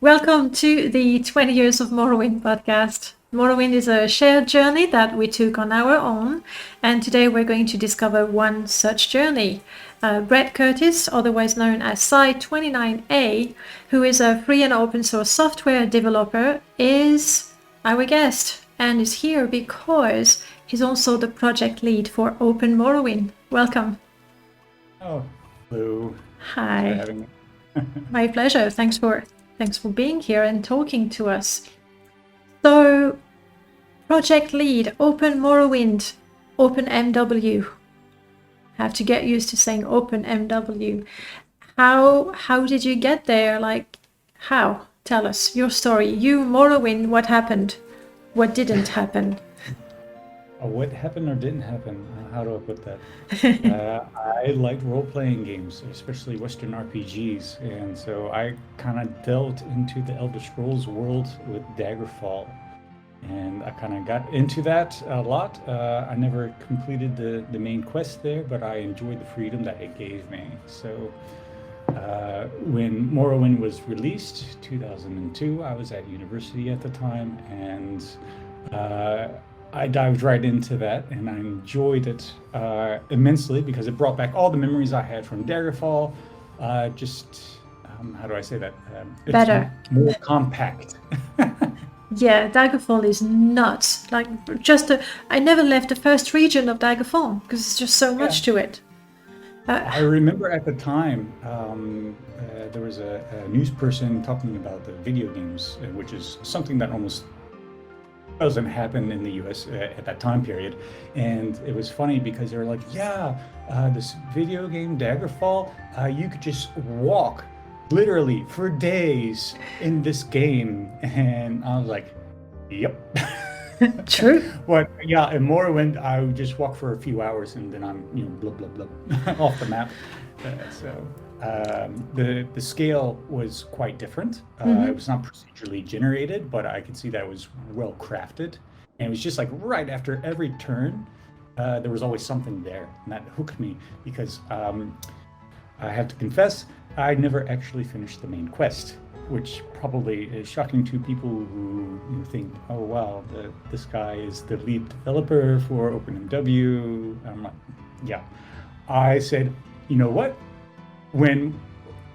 Welcome to the 20 Years of Morrowind podcast. Morrowind is a shared journey that we took on our own, and today we're going to discover one such journey. Brett Curtis, otherwise known as Psi29a, who is a free and open source software developer, is our guest and is here because he's also the project lead for OpenMW. Welcome. Oh, hello. Thanks for Hi. having me. My pleasure. Thanks for being here and talking to us. So, project lead, OpenMorrowind, OpenMW. Have to get used to saying OpenMW. How did you get there? Like, how? Tell us your story. You, Morrowind, what happened? What didn't happen? What happened or didn't happen? How do I put that? I like role-playing games, especially Western RPGs, and so I kind of delved into the Elder Scrolls world with Daggerfall, and I kind of got into that a lot. I never completed the main quest there, but I enjoyed the freedom that it gave me. So when Morrowind was released, 2002, I was at university at the time, and I dived right into that, and I enjoyed it immensely because it brought back all the memories I had from Daggerfall. How do I say that? It's Better. more compact. Yeah, Daggerfall is nuts. Like, I never left the first region of Daggerfall because it's just so much to it. I remember at the time there was a news person talking about the video games, which is something that almost doesn't happen in the US at that time period. And it was funny because they were like, yeah, this video game Daggerfall, you could just walk literally for days in this game. And I was like, yep. True. But yeah, in Morrowind, I would just walk for a few hours and then I'm, blah, blah, blah, off the map. The scale was quite different. It was not procedurally generated, but I could see that it was well crafted. And it was just like right after every turn, there was always something there. And that hooked me because I have to confess, I never actually finished the main quest, which probably is shocking to people who think, oh, wow, this guy is the lead developer for OpenMW. I'm like, yeah. I said, you know what? When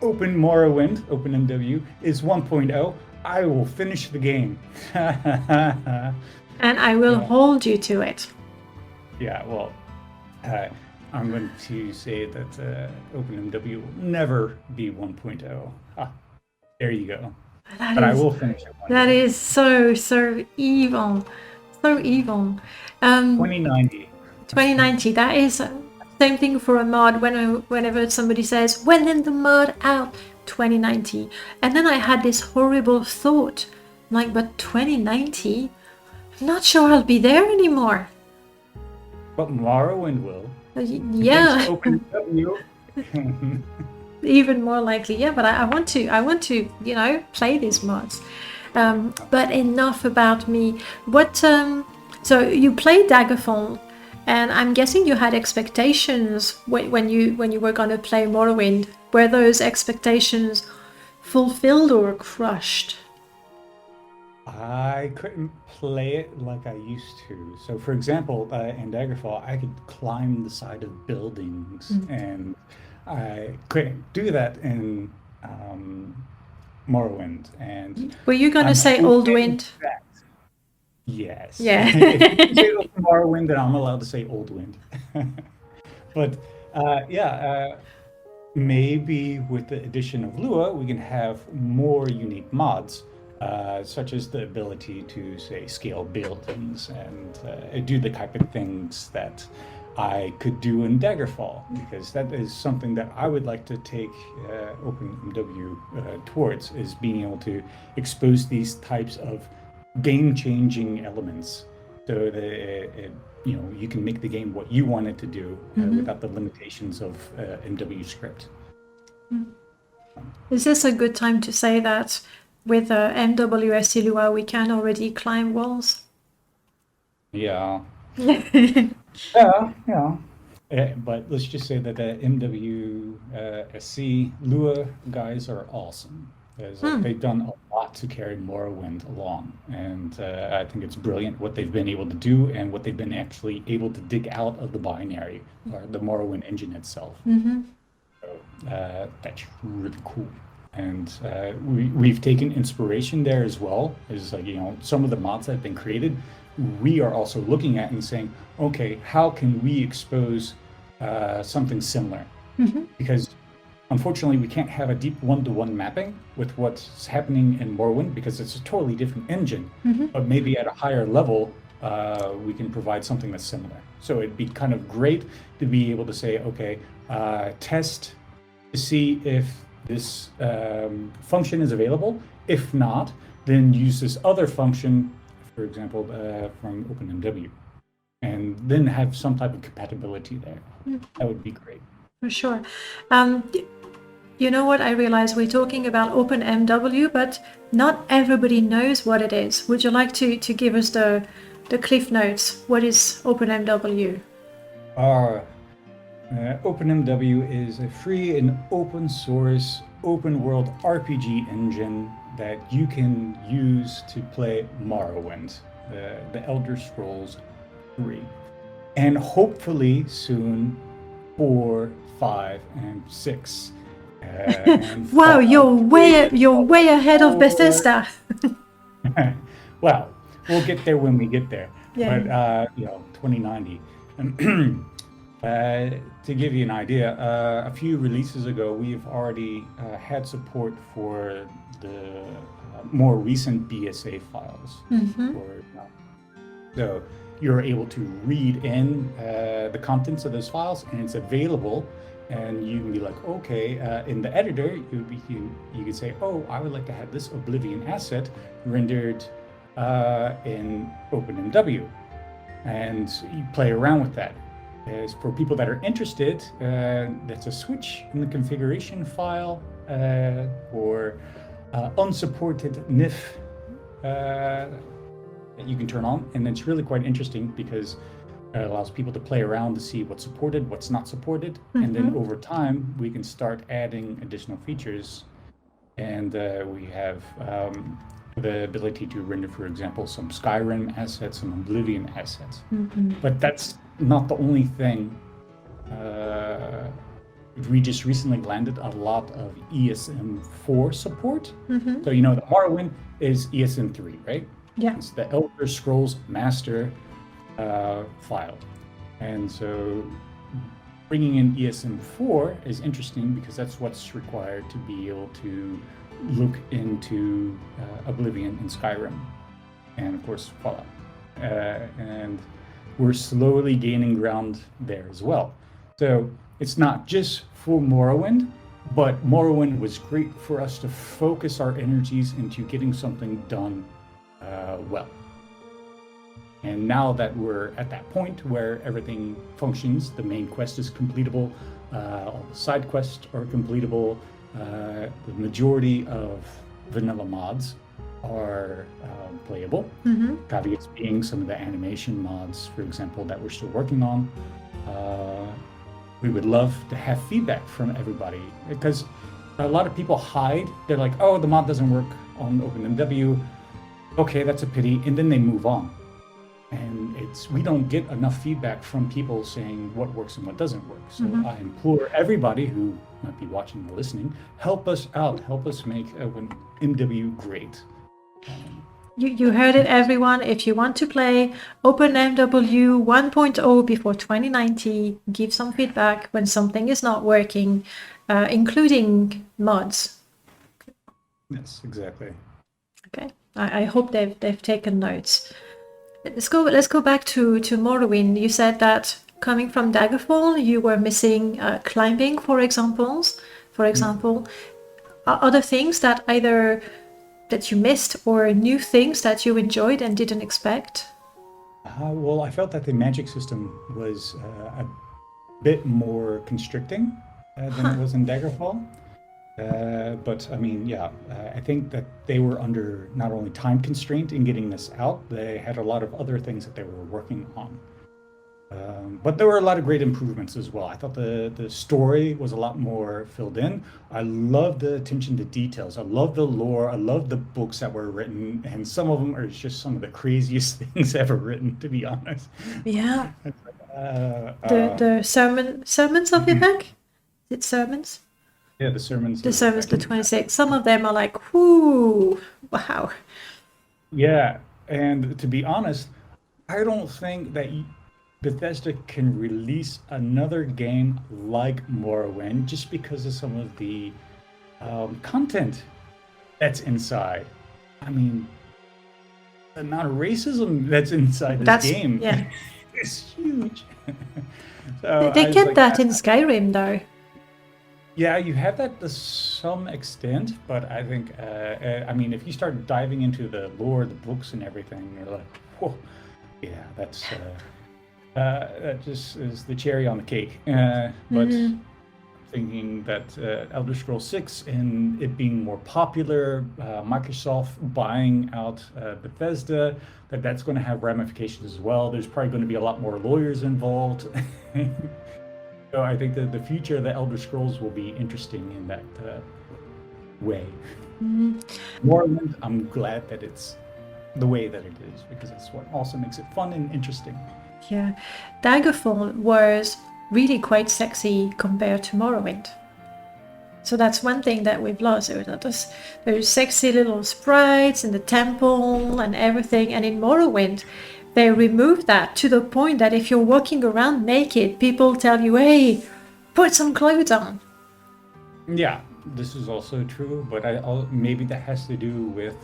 OpenMW is 1.0, I will finish the game. And I will hold you to it. Yeah, well, I'm going to say that OpenMW will never be 1.0. There you go. But I will finish it one That day. is so evil. So evil. 2090. 2090, that is same thing for a mod. Whenever somebody says, when in the mod out? 2090. And then I had this horrible thought, like, but 2090? I'm not sure I'll be there anymore. But Morrowind will. Yeah. OpenMW. Even more likely, yeah. But I want to, play these mods. But enough about me. So you played Daggerfall, and I'm guessing you had expectations when you were gonna play Morrowind. Were those expectations fulfilled or crushed? I couldn't play it like I used to. So, for example, in Daggerfall, I could climb the side of buildings, and I couldn't do that in Morrowind. And Were you gonna I'm say Old hoping Wind? that yes, Yeah. if you say Morrowind, then I'm allowed to say Old Wind. But yeah, maybe with the addition of Lua, we can have more unique mods, such as the ability to, say, scale buildings and do the type of things that I could do in Daggerfall, because that is something that I would like to take OpenMW towards, is being able to expose these types of game-changing elements so that you can make the game what you want it to do without the limitations of MW script. Is this a good time to say that with MWS Lua we can already climb walls? Yeah. Yeah. But let's just say that the MWSC Lua guys are awesome. They've done a to carry Morrowind along. And I think it's brilliant what they've been able to do and what they've been actually able to dig out of the binary or the Morrowind engine itself. So that's really cool. And we've taken inspiration there as well. Is like, some of the mods that have been created, we are also looking at and saying, okay, how can we expose something similar? Because unfortunately, we can't have a deep one-to-one mapping with what's happening in Morrowind because it's a totally different engine. But maybe at a higher level, we can provide something that's similar. So it'd be kind of great to be able to say, okay, test to see if this function is available. If not, then use this other function, for example, from OpenMW, and then have some type of compatibility there. That would be great. For sure. You know what? I realize we're talking about OpenMW, but not everybody knows what it is. Would you like to give us the cliff notes? What is OpenMW? OpenMW is a free and open source, open world RPG engine that you can use to play Morrowind, the Elder Scrolls 3. And hopefully soon 4, 5, and 6. Wow, you're way ahead of Bethesda. Well, we'll get there when we get there. Yeah. But 2090. To give you an idea, a few releases ago, we've already had support for the more recent BSA files. So you're able to read in the contents of those files, and it's available. And you can be like, okay, in the editor, you could say, oh, I would like to have this Oblivion asset rendered in OpenMW, and you play around with that. As for people that are interested, that's a switch in the configuration file or unsupported NIF that you can turn on, and it's really quite interesting because it allows people to play around to see what's supported, what's not supported, and then over time we can start adding additional features. And we have the ability to render, for example, some Skyrim assets, some Oblivion assets. But that's not the only thing. We just recently landed a lot of ESM4 support. So the Morrowind is ESM3, right? Yeah. It's the Elder Scrolls Master file. And so bringing in ESM4 is interesting because that's what's required to be able to look into Oblivion and Skyrim, and of course Fallout. And we're slowly gaining ground there as well. So it's not just for Morrowind, but Morrowind was great for us to focus our energies into getting something done well. And now that we're at that point where everything functions, the main quest is completable, all the side quests are completable, the majority of vanilla mods are playable. Caveats being some of the animation mods, for example, that we're still working on. We would love to have feedback from everybody because a lot of people hide. They're like, oh, the mod doesn't work on OpenMW. Okay, that's a pity. And then they move on. And we don't get enough feedback from people saying what works and what doesn't work. So I implore everybody who might be watching or listening, help us out, help us make OpenMW great. You heard it, everyone. If you want to play OpenMW 1.0 before 2090, give some feedback when something is not working, including mods. Yes, exactly. Okay, I hope they've taken notes. Let's go back to Morrowind. You said that coming from Daggerfall, you were missing climbing, for example. Other things that either that you missed or new things that you enjoyed and didn't expect? Well, I felt that the magic system was a bit more constricting than it was in Daggerfall. But I mean, I think that they were under not only time constraint in getting this out, they had a lot of other things that they were working on. But there were a lot of great improvements as well. I thought the story was a lot more filled in. I love the attention to details. I love the lore. I love the books that were written, and some of them are just some of the craziest things ever written, to be honest. Yeah. It's like, uh, The sermons of mhm. Vivek? Is it sermons? Yeah, the sermons The of sermons, the Rebecca. 26. Some of them are like, whoo, wow. Yeah, and to be honest, I don't think that Bethesda can release another game like Morrowind just because of some of the content that's inside. I mean, the amount of racism that's inside this That's, game yeah. is huge. So They I was kept like, that in Skyrim, though. yeah, you have that to some extent, but I think, I mean, if you start diving into the lore, the books, and everything, you're like, whoa, yeah, that just is the cherry on the cake. But Mhm. thinking that Elder Scrolls 6 and it being more popular, Microsoft buying out Bethesda, that's going to have ramifications as well. There's probably going to be a lot more lawyers involved. So I think that the future of the Elder Scrolls will be interesting in that way. Mhm. Morrowind, I'm glad that it's the way that it is because that's what also makes it fun and interesting. Yeah. Daggerfall was really quite sexy compared to Morrowind. So that's one thing that we've lost. There's sexy little sprites in the temple and everything. And in Morrowind, they removed that to the point that if you're walking around naked, people tell you, hey, put some clothes on. Yeah, this is also true, but maybe that has to do with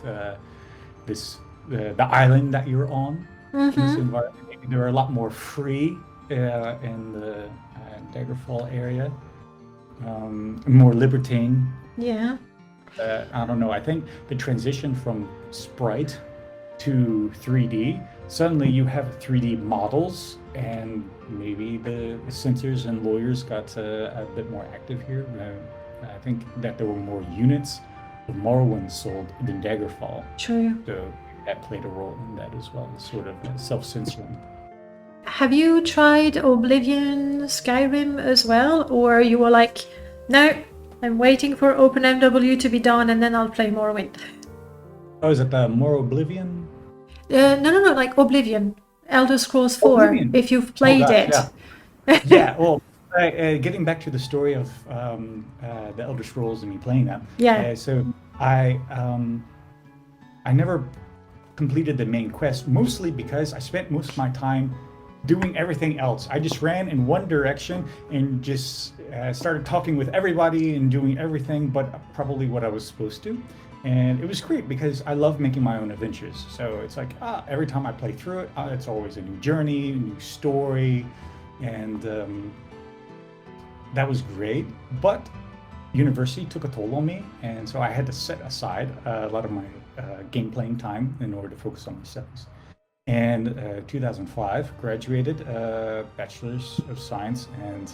this the island that you're on in this Mm-hmm. environment. Maybe they're a lot more free in the Daggerfall area, more libertine. Yeah. I don't know. I think the transition from sprite to 3D, suddenly you have 3D models, and maybe the censors and lawyers got a bit more active here. I think that there were more units of Morrowind sold than Daggerfall, True. so that played a role in that as well, sort of self-censoring. Have you tried Oblivion Skyrim as well? Or you were like, no, I'm waiting for OpenMW to be done and then I'll play Morrowind? Oh, is it the More Oblivion? No, like Oblivion. Elder Scrolls 4, Oblivion. if you've Oh played gosh, it. yeah. Yeah, well, getting back to the story of the Elder Scrolls and me playing that. Yeah. So I never completed the main quest, mostly because I spent most of my time doing everything else. I just ran in one direction and just started talking with everybody and doing everything but probably what I was supposed to. And it was great because I love making my own adventures. So it's like every time I play through it, it's always a new journey, a new story, and that was great. But university took a toll on me, and so I had to set aside a lot of my game playing time in order to focus on my studies. And 2005, graduated, Bachelor's of Science, and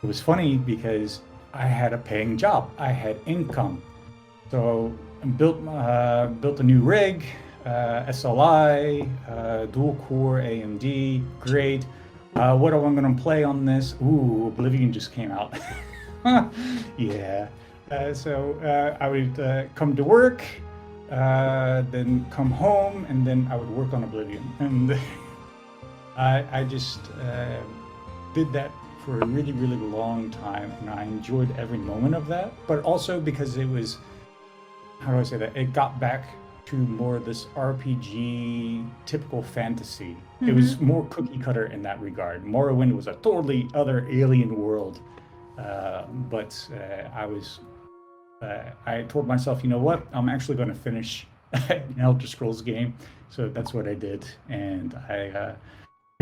it was funny because I had a paying job. I had income. So I built a new rig, SLI, dual core AMD, great. What am I going to play on this? Ooh, Oblivion just came out. Yeah. So I would come to work, then come home, and then I would work on Oblivion. And I just did that for a really, really long time, and I enjoyed every moment of that. But also because it was, how do I say that? It got back to more this RPG typical fantasy. Mm-hmm. It was more cookie cutter in that regard. Morrowind was a totally other alien world. But I told myself, you know what? I'm actually going to finish an Elder Scrolls game. So that's what I did. And I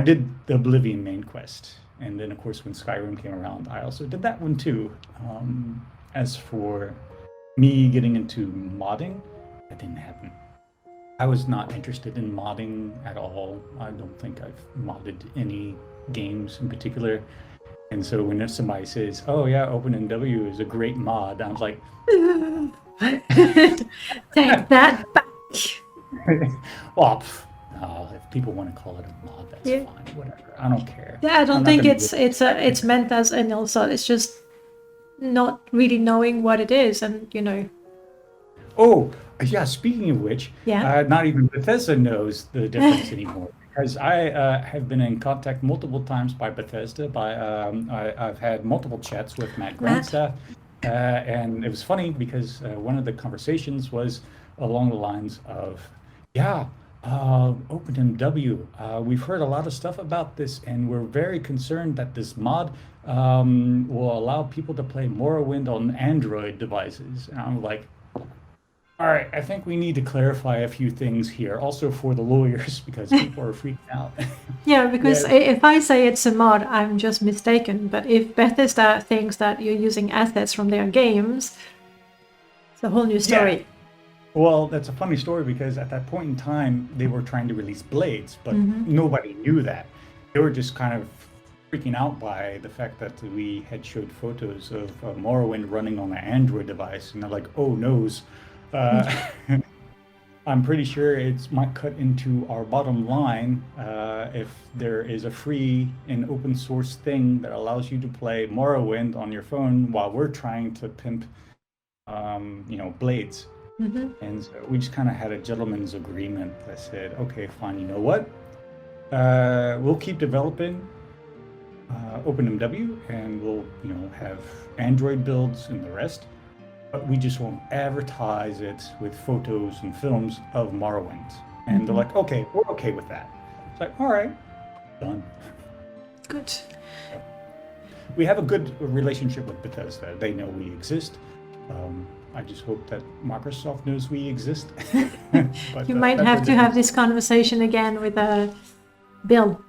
did the Oblivion main quest. And then, of course, when Skyrim came around, I also did that one too. As for me getting into modding, that didn't happen. I was not interested in modding at all. I don't think I've modded any games in particular. And so when somebody says, "Oh yeah, OpenMW is a great mod," I'm like, Take that back. "Well, If people want to call it a mod, that's Yeah. fine. Whatever. I don't care. Yeah, I don't I'm not think gonna it's meant as an insult. It's just not really knowing what it is, and Oh, yeah. Speaking of which, yeah. not even Bethesda knows the difference anymore. Because I have been in contact multiple times by Bethesda. I've had multiple chats with Matt Matt. Grandstaff, and it was funny because one of the conversations was along the lines of, "Yeah, OpenMW. We've heard a lot of stuff about this, and we're very concerned that this mod will allow people to play Morrowind on Android devices." And I'm like, all right, I think we need to clarify a few things here, also for the lawyers, because people are freaking out. Yeah, because Yeah, if I say it's a mod, I'm just mistaken. But if Bethesda thinks that you're using assets from their games, it's a whole new yeah. story. Well, that's a funny story because at that point in time, they were trying to release Blades, but nobody knew that. They were just kind of freaking out by the fact that we had showed photos of Morrowind running on an Android device, and they're like, "Oh noes." Uh, I'm pretty sure it might cut into our bottom line if there is a free and open source thing that allows you to play Morrowind on your phone while we're trying to pimp, Blades. And so we just kind of had a gentleman's agreement that said, okay, fine, you know what? We'll keep developing OpenMW, and we'll, have Android builds and the rest. But we just won't advertise it with photos and films of Morrowind. And they're like, okay, we're okay with that. It's like, all right, done. Good. We have a good relationship with Bethesda. They know we exist. I just hope that Microsoft knows we exist. But, You might have to have this conversation again with Bill.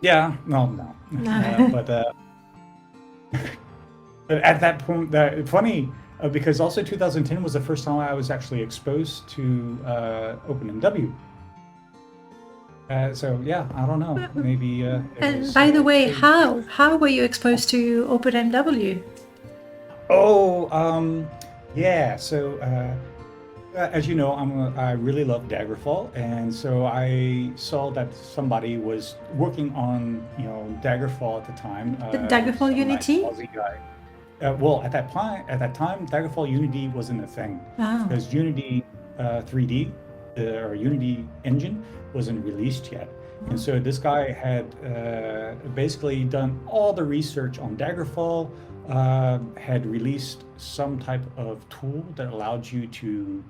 Yeah, no. But at that point, funny, because also 2010 was the first time I was actually exposed to OpenMW. So yeah, I don't know. Maybe. And by the way, how were you exposed to OpenMW? Oh, yeah. So as you know, I really love Daggerfall, and so I saw that somebody was working on Daggerfall at the time. The Daggerfall some nice Unity? Aussie guy. Well, at that time, Daggerfall Unity wasn't a thing Oh. because Unity 3D or Unity engine wasn't released yet. And so this guy had basically done all the research on Daggerfall, had released some type of tool that allowed you to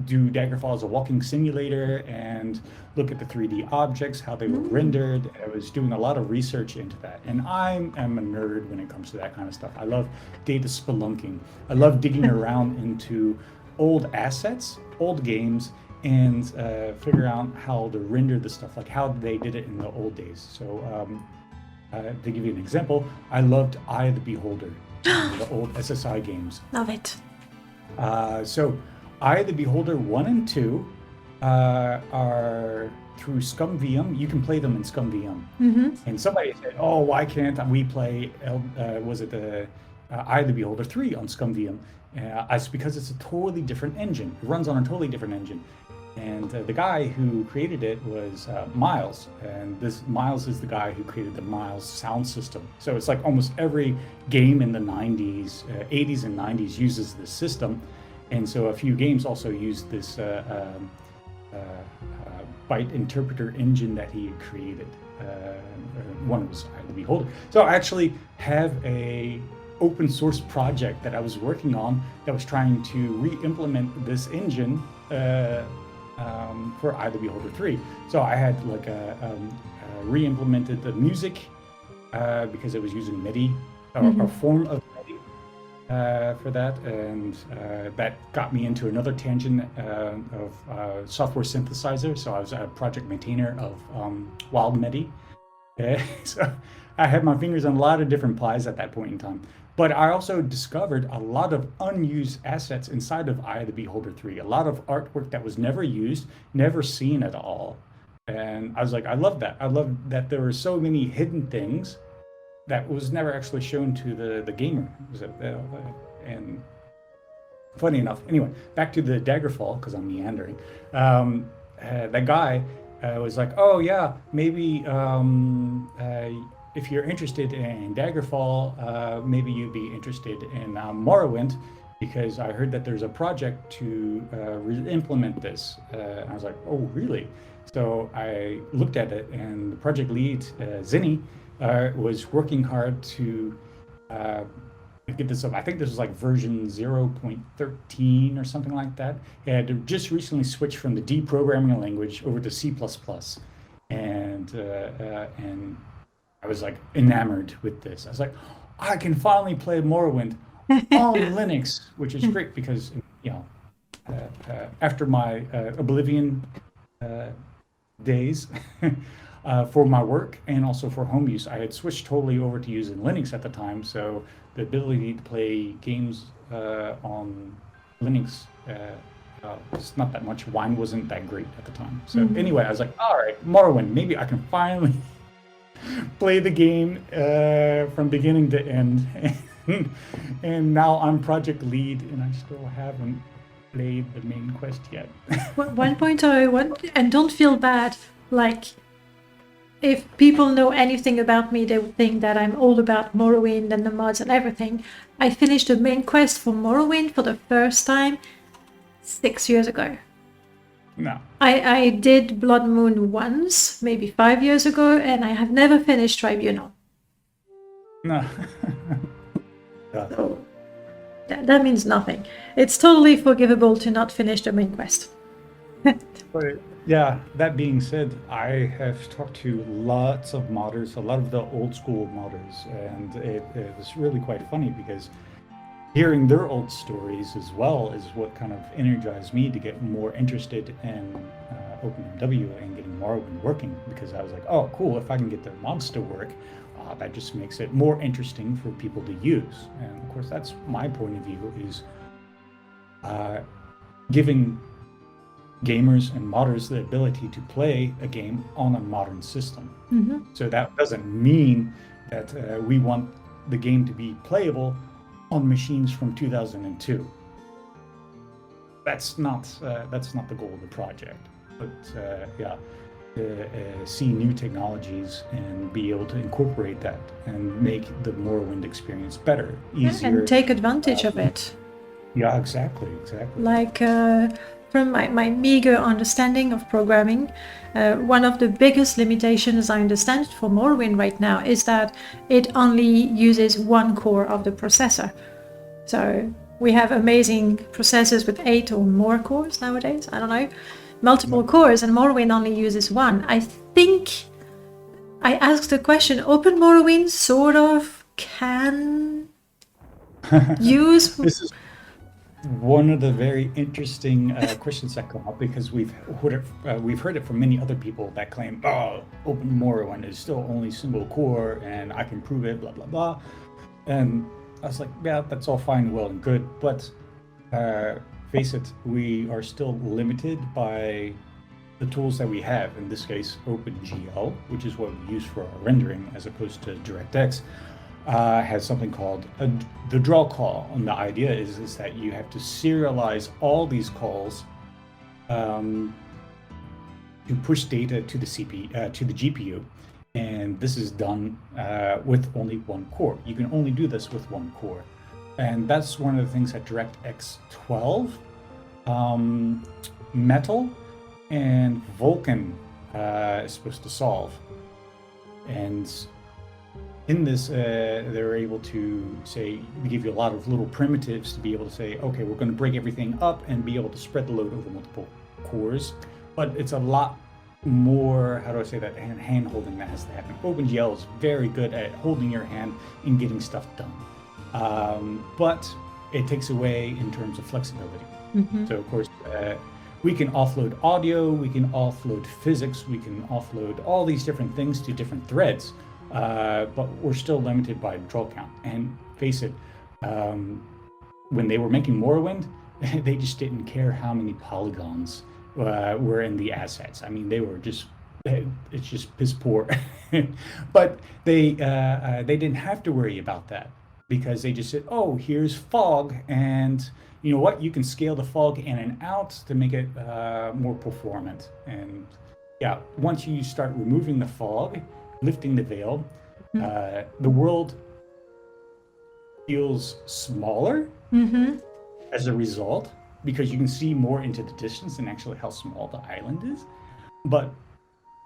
do Daggerfall as a walking simulator and look at the 3D objects, how they were rendered. I was doing a lot of research into that. And I am a nerd when it comes to that kind of stuff. I love data spelunking. I love digging around into old assets, old games, and figure out how to render the stuff, like how they did it in the old days. So to give you an example, I loved Eye of the Beholder, the old SSI games. Love it. So Eye of the Beholder 1 and 2 are through ScumVM. You can play them in ScumVM. And somebody said, oh, why can't we play, Eye of the Beholder 3 on ScumVM? It's because it's a totally different engine. It runs on a totally different engine. And the guy who created it was Miles. And this Miles is the guy who created the Miles sound system. So it's like almost every game in the 90s, 80s and 90s uses this system. And so a few games also use this byte interpreter engine that he created. One was Eye of the Beholder. So I actually have a open source project that I was working on that was trying to re-implement this engine for Eye of the Beholder 3. So I had like re-implemented the music because it was using MIDI or a form of MIDI for that, and that got me into another tangent of software synthesizer. So I was a project maintainer of Wild MIDI. So I had my fingers on a lot of different pies at that point in time. But I also discovered a lot of unused assets inside of Eye of the Beholder 3, a lot of artwork that was never used, never seen at all. And I was like, I love that. I love that there were so many hidden things that was never actually shown to the gamer. And funny enough, anyway, back to the Daggerfall, because I'm meandering. That guy was like, oh yeah, maybe if you're interested in Daggerfall, maybe you'd be interested in Morrowind, because I heard that there's a project to implement this. And I was like, oh really? So I looked at it, and the project lead, Zinni, was working hard to get this up. I think this was like version 0.13 or something like that. It had just recently switched from the D programming language over to C++. And I was like enamored with this. I was like, I can finally play Morrowind on Linux, which is great because, you know, after my Oblivion days for my work and also for home use, I had switched totally over to using Linux at the time. So the ability to play games on Linux was not that much. Wine wasn't that great at the time. So anyway, I was like, all right, Morrowind, maybe I can finally play the game from beginning to end. And now I'm project lead, and I still haven't played the main quest yet. One point I want, and don't feel bad, like, if people know anything about me, they would think that I'm all about Morrowind and the mods and everything. I finished the main quest for Morrowind for the first time 6 years ago. No. I did Blood Moon once, maybe 5 years ago, and I have never finished Tribunal. No. So that means nothing. It's totally forgivable to not finish the main quest. But yeah, that being said, I have talked to lots of modders, a lot of the old school modders, and it was really quite funny because hearing their old stories as well is what kind of energized me to get more interested in OpenMW and getting Morrowind working, because I was like, oh, cool, if I can get their mods to work, that just makes it more interesting for people to use. And of course, that's my point of view, is giving gamers and modders the ability to play a game on a modern system. So that doesn't mean that we want the game to be playable on machines from 2002. That's not the goal of the project. But yeah, see new technologies and be able to incorporate that and make the Morrowind experience better, easier, and take advantage of it. Yeah, exactly. Like, from my meager understanding of programming, one of the biggest limitations I understand for Morrowind right now is that it only uses one core of the processor. So we have amazing processors with 8 or more cores nowadays, I don't know, multiple cores, and Morrowind only uses one. I think I asked the question, Open Morrowind sort of can use... This is one of the very interesting questions that come up, because we've heard it from many other people that claim, oh, Open Morrowind is still only single core and I can prove it, blah, blah, blah. And I was like, yeah, that's all fine, well and good, but face it, we are still limited by the tools that we have. In this case, OpenGL, which is what we use for our rendering as opposed to DirectX, has something called the draw call. And the idea is that you have to serialize all these calls to push data to the GPU. And this is done with only one core. You can only do this with one core. And that's one of the things that DirectX 12, Metal, and Vulkan is supposed to solve. And in this, they're able to give you a lot of little primitives to be able to say, okay, we're going to break everything up and be able to spread the load over multiple cores. But it's a lot more, how do I say that, hand holding that has to happen. OpenGL is very good at holding your hand and getting stuff done. But it takes away in terms of flexibility. So of course, we can offload audio, we can offload physics, we can offload all these different things to different threads, but we're still limited by draw count. And face it, when they were making Morrowind, they just didn't care how many polygons were in the assets. I mean, they were just, it's just piss poor. But they didn't have to worry about that, because they just said, oh, here's fog, and you know what, you can scale the fog in and out to make it more performant. And yeah, once you start removing the fog, lifting the veil, the world feels smaller as a result because you can see more into the distance and actually how small the island is. But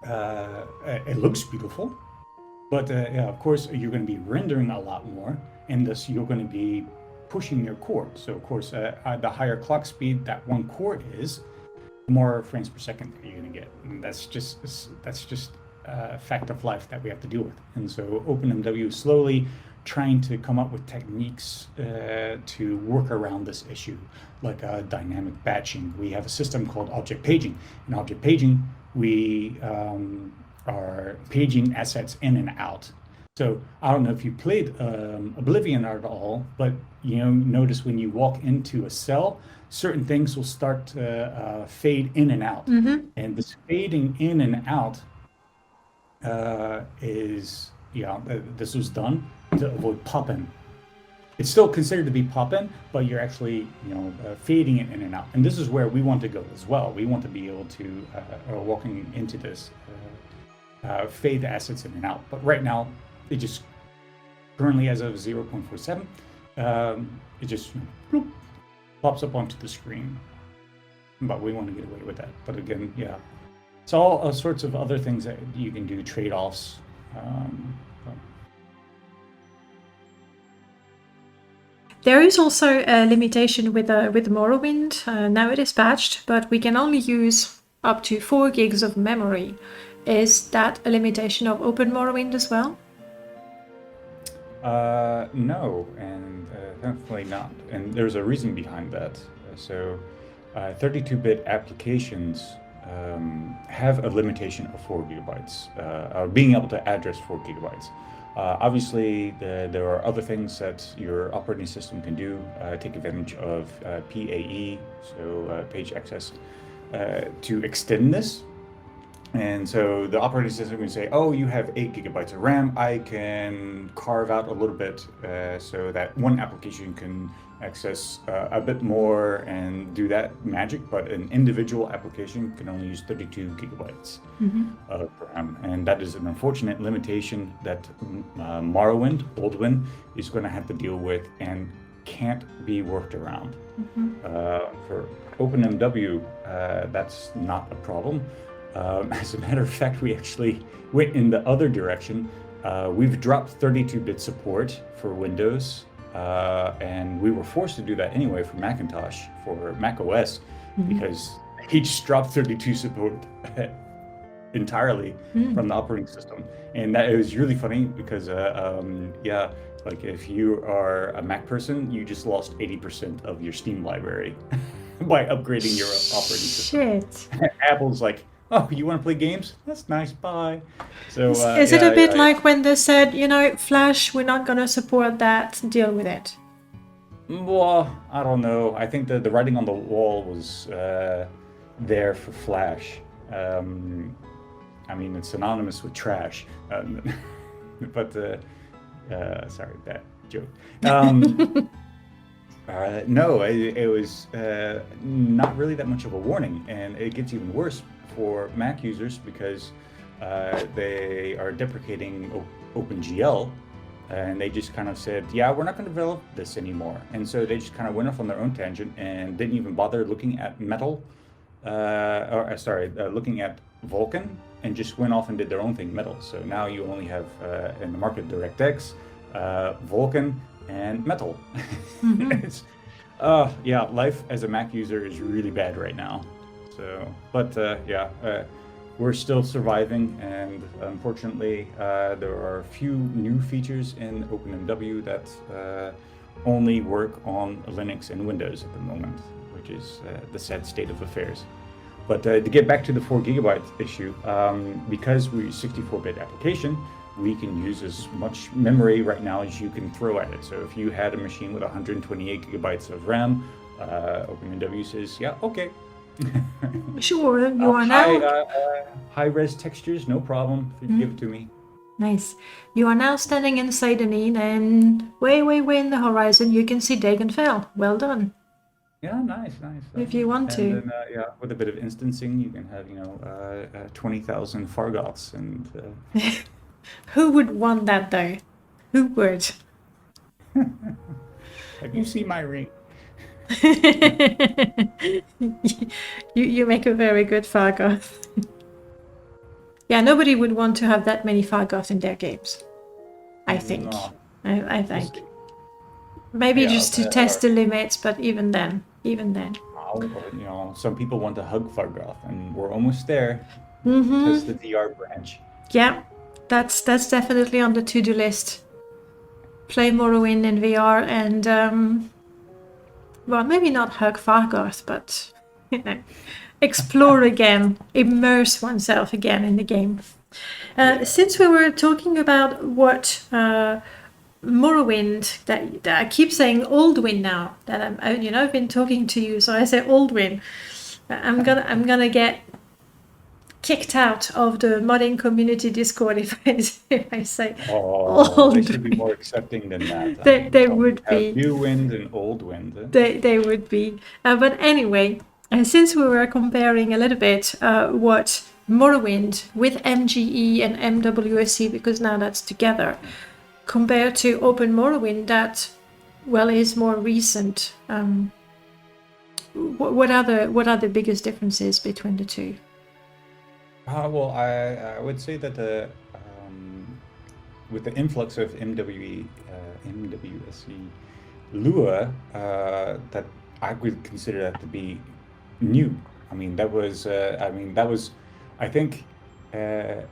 it looks beautiful. But yeah, of course, you're going to be rendering a lot more, and thus you're going to be pushing your core. So, of course, the higher clock speed that one core is, the more frames per second that you're going to get. And that's just a fact of life that we have to deal with. And so, OpenMW is slowly trying to come up with techniques to work around this issue, like dynamic batching. We have a system called object paging. In object paging, we are paging assets in and out. So I don't know if you played Oblivion at all, but notice when you walk into a cell, certain things will start to fade in and out. And this fading in and out this was done to avoid pop-in. It's still considered to be pop-in, but you're actually, fading it in and out. And this is where we want to go as well. We want to be able to, walking into this, fade the assets in and out. But right now, it just currently as of 0.47, it just bloop, pops up onto the screen. But we want to get away with that. But again, yeah, it's all sorts of other things that you can do, trade-offs. There is also a limitation with Morrowind. Now it is patched, but we can only use up to 4 gigs of memory. Is that a limitation of Open Morrowind as well? No, and thankfully not. And there's a reason behind that. So 32-bit applications have a limitation of 4 gigabytes, or being able to address 4 gigabytes. Obviously, there are other things that your operating system can do, take advantage of PAE, so page access, to extend this. And so the operating system can say, oh, you have 8 gigabytes of RAM. I can carve out a little bit so that one application can access a bit more and do that magic, but an individual application can only use 32 gigabytes of RAM. And that is an unfortunate limitation that Morrowind, Oldwind, is going to have to deal with and can't be worked around. For OpenMW, that's not a problem. As a matter of fact, we actually went in the other direction. We've dropped 32-bit support for Windows, and we were forced to do that anyway for Macintosh, for Mac OS, because he just dropped 32 support entirely from the operating system. And it was really funny because, like if you are a Mac person, you just lost 80% of your Steam library by upgrading your operating system. Apple's like, oh, you want to play games? That's nice, bye. So is it a bit like when they said, Flash, we're not going to support that, deal with it? Well, I don't know. I think the writing on the wall was there for Flash. I mean, it's synonymous with trash. But, sorry, bad joke. No, it was not really that much of a warning, and it gets even worse for Mac users because they are deprecating OpenGL, and they just kind of said, yeah, we're not going to develop this anymore. And so they just kind of went off on their own tangent and didn't even bother looking at looking at Vulkan, and just went off and did their own thing, Metal. So now you only have in the market DirectX, Vulkan, and Metal. It's, life as a Mac user is really bad right now. So, but we're still surviving, and unfortunately, there are a few new features in OpenMW that only work on Linux and Windows at the moment, which is the sad state of affairs. But to get back to the 4 gigabyte issue, because we're a 64-bit application, we can use as much memory right now as you can throw at it. So if you had a machine with 128 gigabytes of RAM, OpenMW says, yeah, okay. Sure, you are now... high-res textures, no problem. Give it to me. Nice. You are now standing in Seidenine, and way, way, way in the horizon, you can see Dagenfell. Well done. Yeah, nice, nice. if you want And to. then, yeah, with a bit of instancing, you can have, 20,000 Fargoths and Who would want that though? Who would? have you seen my ring? You make a very good Fargoth. Yeah, nobody would want to have that many Fargoths in their games. I think. No, I we'll think. see. Maybe Yeah, just to test the limits, but even then. some people want to hug Fargoth, and we're almost there. Test Mm-hmm. the VR branch. Yeah, that's definitely on the to-do list. Play Morrowind in VR and, well, maybe not hug Fargoth, but, explore again, immerse oneself again in the game. Since we were talking about what Morrowind, that I keep saying Oldwind now, that I've been talking to you, so I say Oldwind. I'm gonna get kicked out of the modding community Discord if I say Oh, they should be Oldwind. more accepting than that. I They mean, they come on, we would have be. new wind and old wind. They would be. But anyway, since we were comparing a little bit what Morrowind with MGE and MWSC, because now that's together, compared to Open Morrowind, that well is more recent. What are the biggest differences between the two? Well, I would say that with the influx of MWSC Lua, that I would consider that to be new. That was, I think, uh,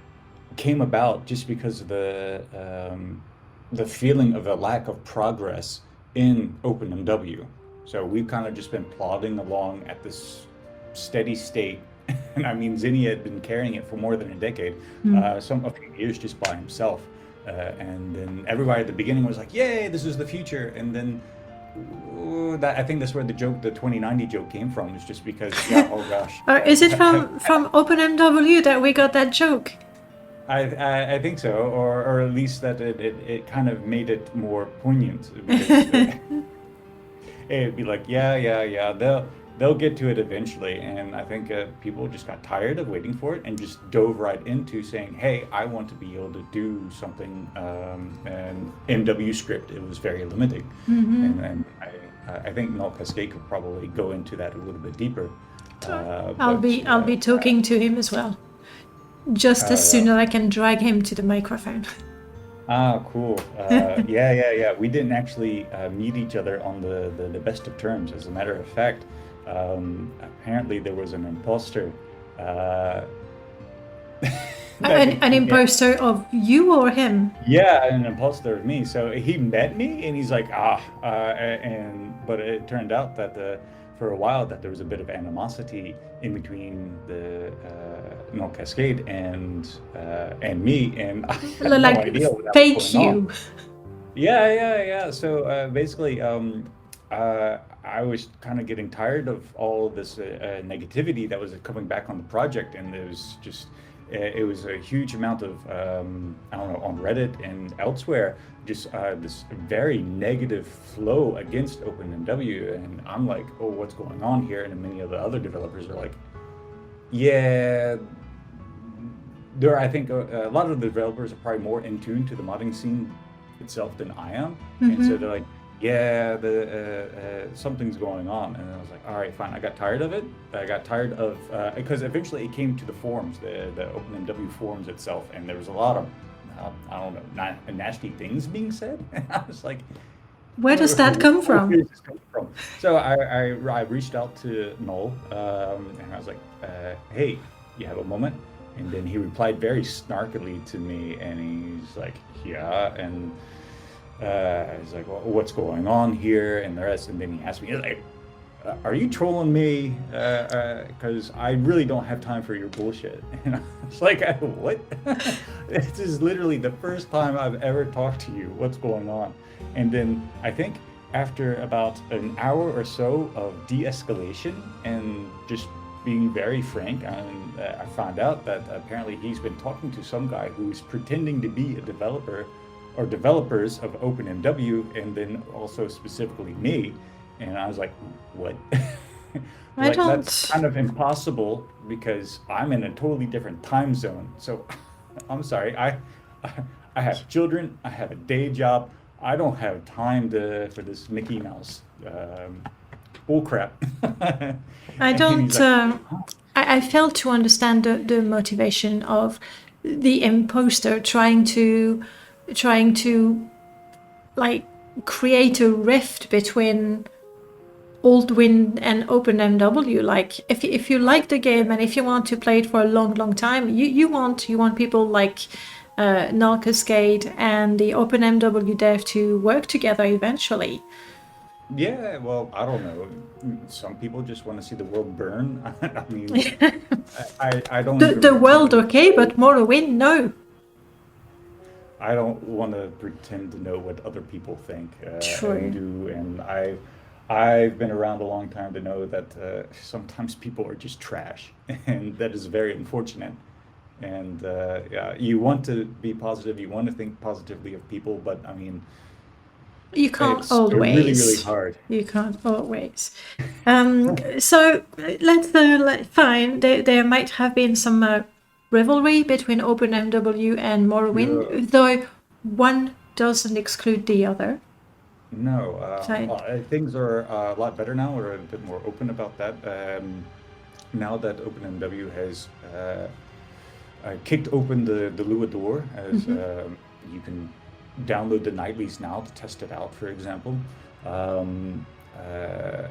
came about just because of the feeling of a lack of progress in OpenMW. So we've kind of just been plodding along at this steady state. And I mean, Zinni had been carrying it for more than a decade, a few years just by himself. And then everybody at the beginning was like, "Yay, this is the future!" And then I think that's where the 2090 joke came from. Is just because, yeah, oh gosh, Is it from OpenMW that we got that joke? I think so, or at least that it kind of made it more poignant because it'd be like, yeah, they'll get to it eventually, and I think people just got tired of waiting for it and just dove right into saying, hey, I want to be able to do something, and MW script, it was very limiting, and I think Null Cascade could probably go into that a little bit deeper. I'll be talking to him as well. Just as soon as I can drag him to the microphone. Cool. Yeah. We didn't actually meet each other on the best of terms. As a matter of fact, apparently there was an imposter. An imposter of you or him? Yeah, an imposter of me. So he met me and he's like, but it turned out that for a while that there was a bit of animosity in between the Null Cascade and me, and I had no Like idea what that fake was going on. you. Yeah. So basically, I was kind of getting tired of all of this negativity that was coming back on the project, and it was a huge amount of I don't know, on Reddit and elsewhere, just this very negative flow against OpenMW, and I'm like, oh, what's going on here? And many of the other developers are like, yeah. I think a lot of the developers are probably more in tune to the modding scene itself than I am, and so they're like, yeah, something's going on, and I was like, all right, fine. I got tired of it. I got tired of because eventually it came to the forums, the OpenMW forums itself, and there was a lot of I don't know, nasty things being said, and I was like, Where does that come where from? does this come from? So I reached out to Null, and I was like, hey, you have a moment? And then he replied very snarkily to me, and he's like, yeah, and he's like, well, what's going on here, and the rest. And then he asked me, he's like, are you trolling me? Because I really don't have time for your bullshit. And I was like, what? This is literally the first time I've ever talked to you. What's going on? And then I think after about an hour or so of de-escalation and just being very frank, and I found out that apparently he's been talking to some guy who's pretending to be a developer or developers of OpenMW, and then also specifically me. And I was like, what? I Like, that's don't. kind of impossible because I'm in a totally different time zone. So I'm sorry, I have children, I have a day job, I don't have time for this Mickey Mouse bull crap. I And he's don't. like, I fail to understand the motivation of the imposter trying to like create a rift between Oldwind and OpenMW. Like if you like the game and if you want to play it for a long time, you want people like Cascade and the OpenMW dev to work together eventually. yeah, well, I don't know. Some people just want to see the world burn. I mean, I don't even The world pretend to okay, but know. Morrowind no. I don't want to pretend to know what other people think and True. do. And I've been around a long time to know that sometimes people are just trash, and that is very unfortunate. And yeah, you want to be positive, you want to think positively of people, but I mean, You can't it's really, really always. hard. You can't always. So let's fine. There might have been some rivalry between OpenMW and Yeah. Morrowind, though one doesn't exclude the other. No, So, things are a lot better now. We're a bit more open about that. Now that OpenMW has kicked open the Lua door, as mhm. you can download the nightlies now to test it out, for example. Um, uh,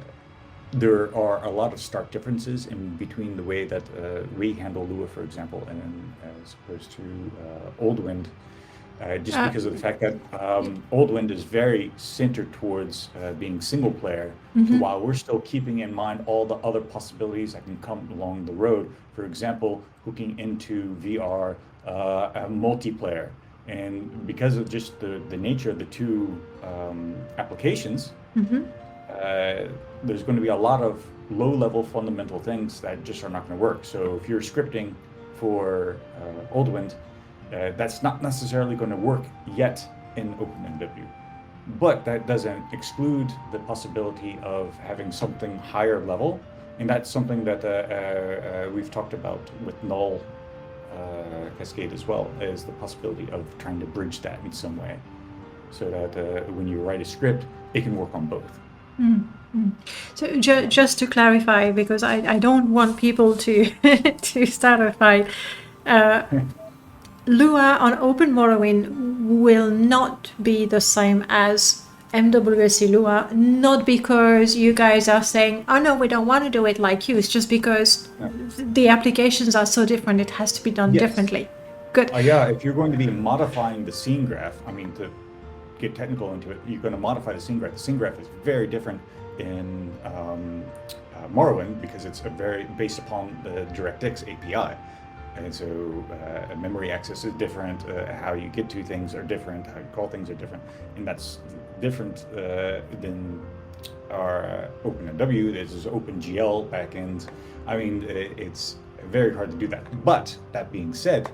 there are a lot of stark differences in between the way that we handle Lua, for example, and as opposed to Oldwind, just uh, because of the fact that Oldwind is very centered towards being single player, mhm. while we're still keeping in mind all the other possibilities that can come along the road. For example, hooking into VR, multiplayer. And because of just the nature of the two applications, Mhm. uh, there's going to be a lot of low-level fundamental things that just are not going to work. So if you're scripting for Oldwind, that's not necessarily going to work yet in OpenMW. But that doesn't exclude the possibility of having something higher level, and that's something that we've talked about with Null Cascade as well, is the possibility of trying to bridge that in some way, so that when you write a script, it can work on both. Mm, mm. So just to clarify, because I don't want people to to start a fight. Uh, Lua on Open Morrowind will not be the same as MWC Lua, not because you guys are saying, oh no, we don't want to do it like you. It's just because No. the applications are so different, it has to be done Yes. differently. Good. Yeah, if you're going to be modifying the scene graph, I mean, to get technical into it, you're going to modify the scene graph. The scene graph is very different in Morrowind because it's a very based upon the DirectX API. And so memory access is different, how you get to things are different, how you call things are different. And that's different than our OpenMW. There's this OpenGL backend. I mean, it's very hard to do that. But that being said,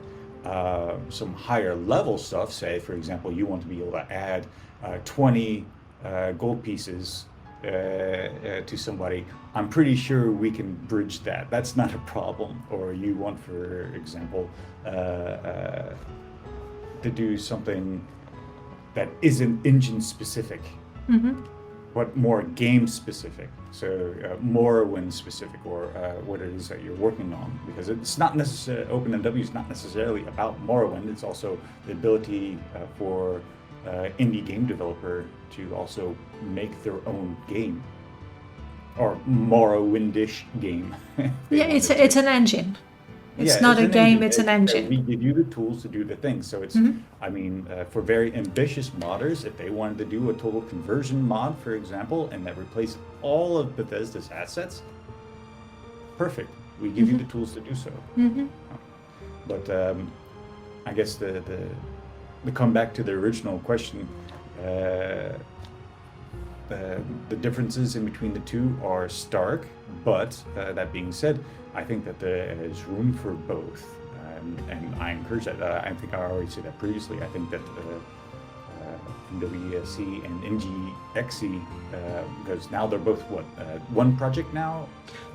some higher level stuff, say, for example, you want to be able to add 20 gold pieces to somebody, I'm pretty sure we can bridge that. That's not a problem. Or you want, for example, to do something that isn't engine specific, Mm-hmm. but more game specific. So Morrowind specific, or what it is that you're working on, because it's not necessarily OpenMW is not necessarily about Morrowind. It's also the ability for indie game developer to also make their own game, or Morrowindish game. If they Yeah, it's wanted to. it's an engine. Yeah, It's not it's a an game, engine. it's an We engine. give you the tools to do the thing. So it's, Mhm. I mean, for very ambitious modders, if they wanted to do a total conversion mod, for example, and that replaced all of Bethesda's assets, perfect. We give you the tools to do so. Mhm. But I guess the comeback to the original question, the differences in between the two are stark. But that being said, I think that there is room for both. And I encourage that. I think I already said that previously. I think that MWC and NGXE, because now they're both one project now,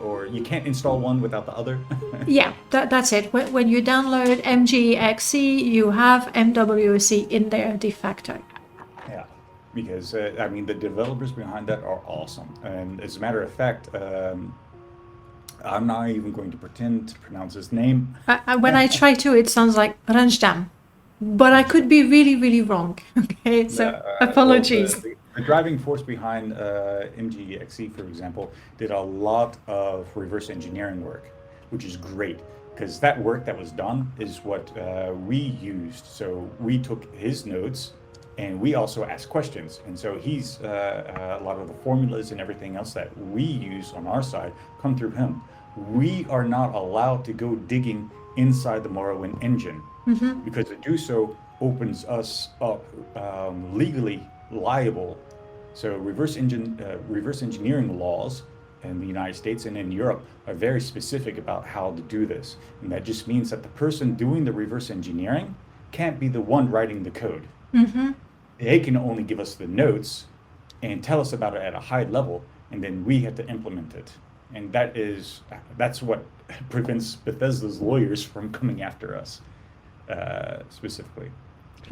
or you can't install one without the other. Yeah, that's it. When you download MGXE, you have MWC in there de facto. Yeah, because I mean the developers behind that are awesome, and as a matter of fact, I'm not even going to pretend to pronounce his name. When I try to, it sounds like Ranjdam, but I could be really, really wrong. Okay, so apologies. Well, the driving force behind MGXE, for example, did a lot of reverse engineering work, which is great because that work that was done is what we used. So we took his notes and we also asked questions. And so he's a lot of the formulas and everything else that we use on our side come through him. We are not allowed to go digging inside the Morrowind engine because to do so opens us up legally liable. So reverse engineering laws in the United States and in Europe are very specific about how to do this. And that just means that the person doing the reverse engineering can't be the one writing the code. They can only give us the notes and tell us about it at a high level, and then we have to implement it. And that's what prevents Bethesda's lawyers from coming after us specifically.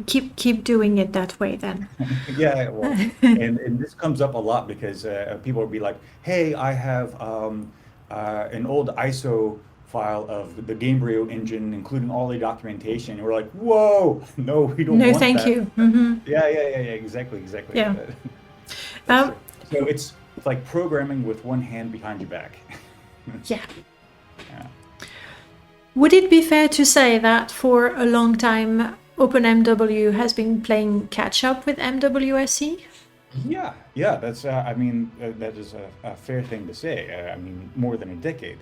Keep doing it that way then. Yeah, well, and this comes up a lot because people will be like, hey, I have an old ISO file of the Gamebryo engine, including all the documentation. And we're like, whoa, no, we don't want that. No, thank you. Yeah, exactly. Yeah. So it's like programming with one hand behind your back. Yeah. Yeah. Would it be fair to say that for a long time, OpenMW has been playing catch up with MWSE? Yeah, that's, I mean, that is a fair thing to say. I mean, more than a decade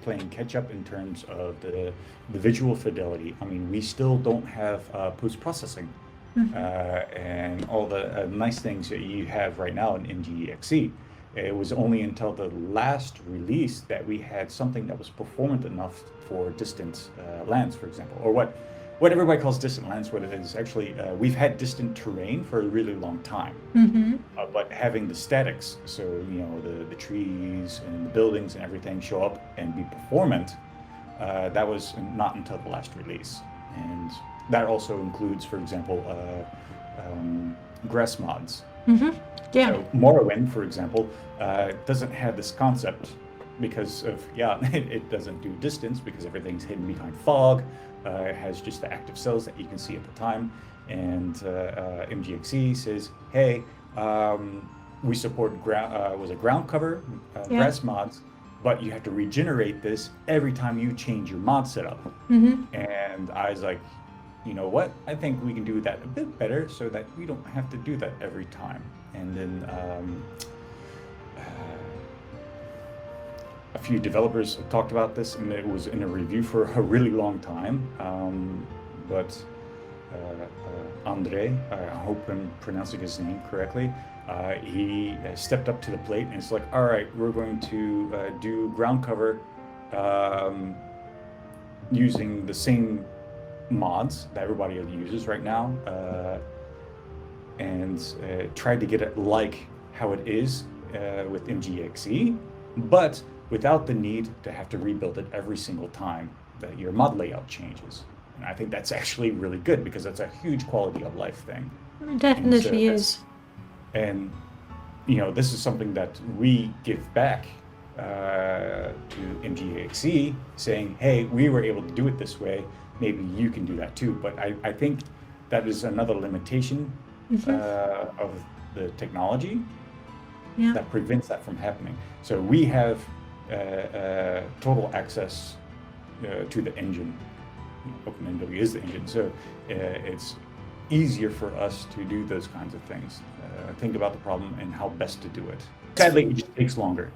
playing catch up in terms of the visual fidelity. I mean, we still don't have post-processing and all the nice things that you have right now in NGXE. It was only until the last release that we had something that was performant enough for distant lands, for example, or what everybody calls distant lands, what it is actually, we've had distant terrain for a really long time, but having the statics, so you know the trees and the buildings and everything show up and be performant, that was not until the last release, and that also includes, for example, grass mods. Yeah. So Morrowind, for example, doesn't have this concept because of it doesn't do distance because everything's hidden behind fog. It has just the active cells that you can see at the time, and MGXE says, hey, we support ground cover grass mods, but you have to regenerate this every time you change your mod setup. And I was like, you know what? I think we can do that a bit better so that we don't have to do that every time. And then a few developers talked about this, and it was in a review for a really long time. But Andre, I hope I'm pronouncing his name correctly, he stepped up to the plate and it's like, all right, we're going to do ground cover using the same mods that everybody uses right now, and tried to get it like how it is with MGXE, but without the need to have to rebuild it every single time that your mod layout changes. And I think that's actually really good because that's a huge quality of life thing. It definitely is. And, you know, this is something that we give back to MGXE, saying, hey, we were able to do it this way, maybe you can do that too. But I think that is another limitation of the technology that prevents that from happening. So we have total access to the engine. OpenMW is the engine, so it's easier for us to do those kinds of things. Think about the problem and how best to do it. Sadly, it just takes longer.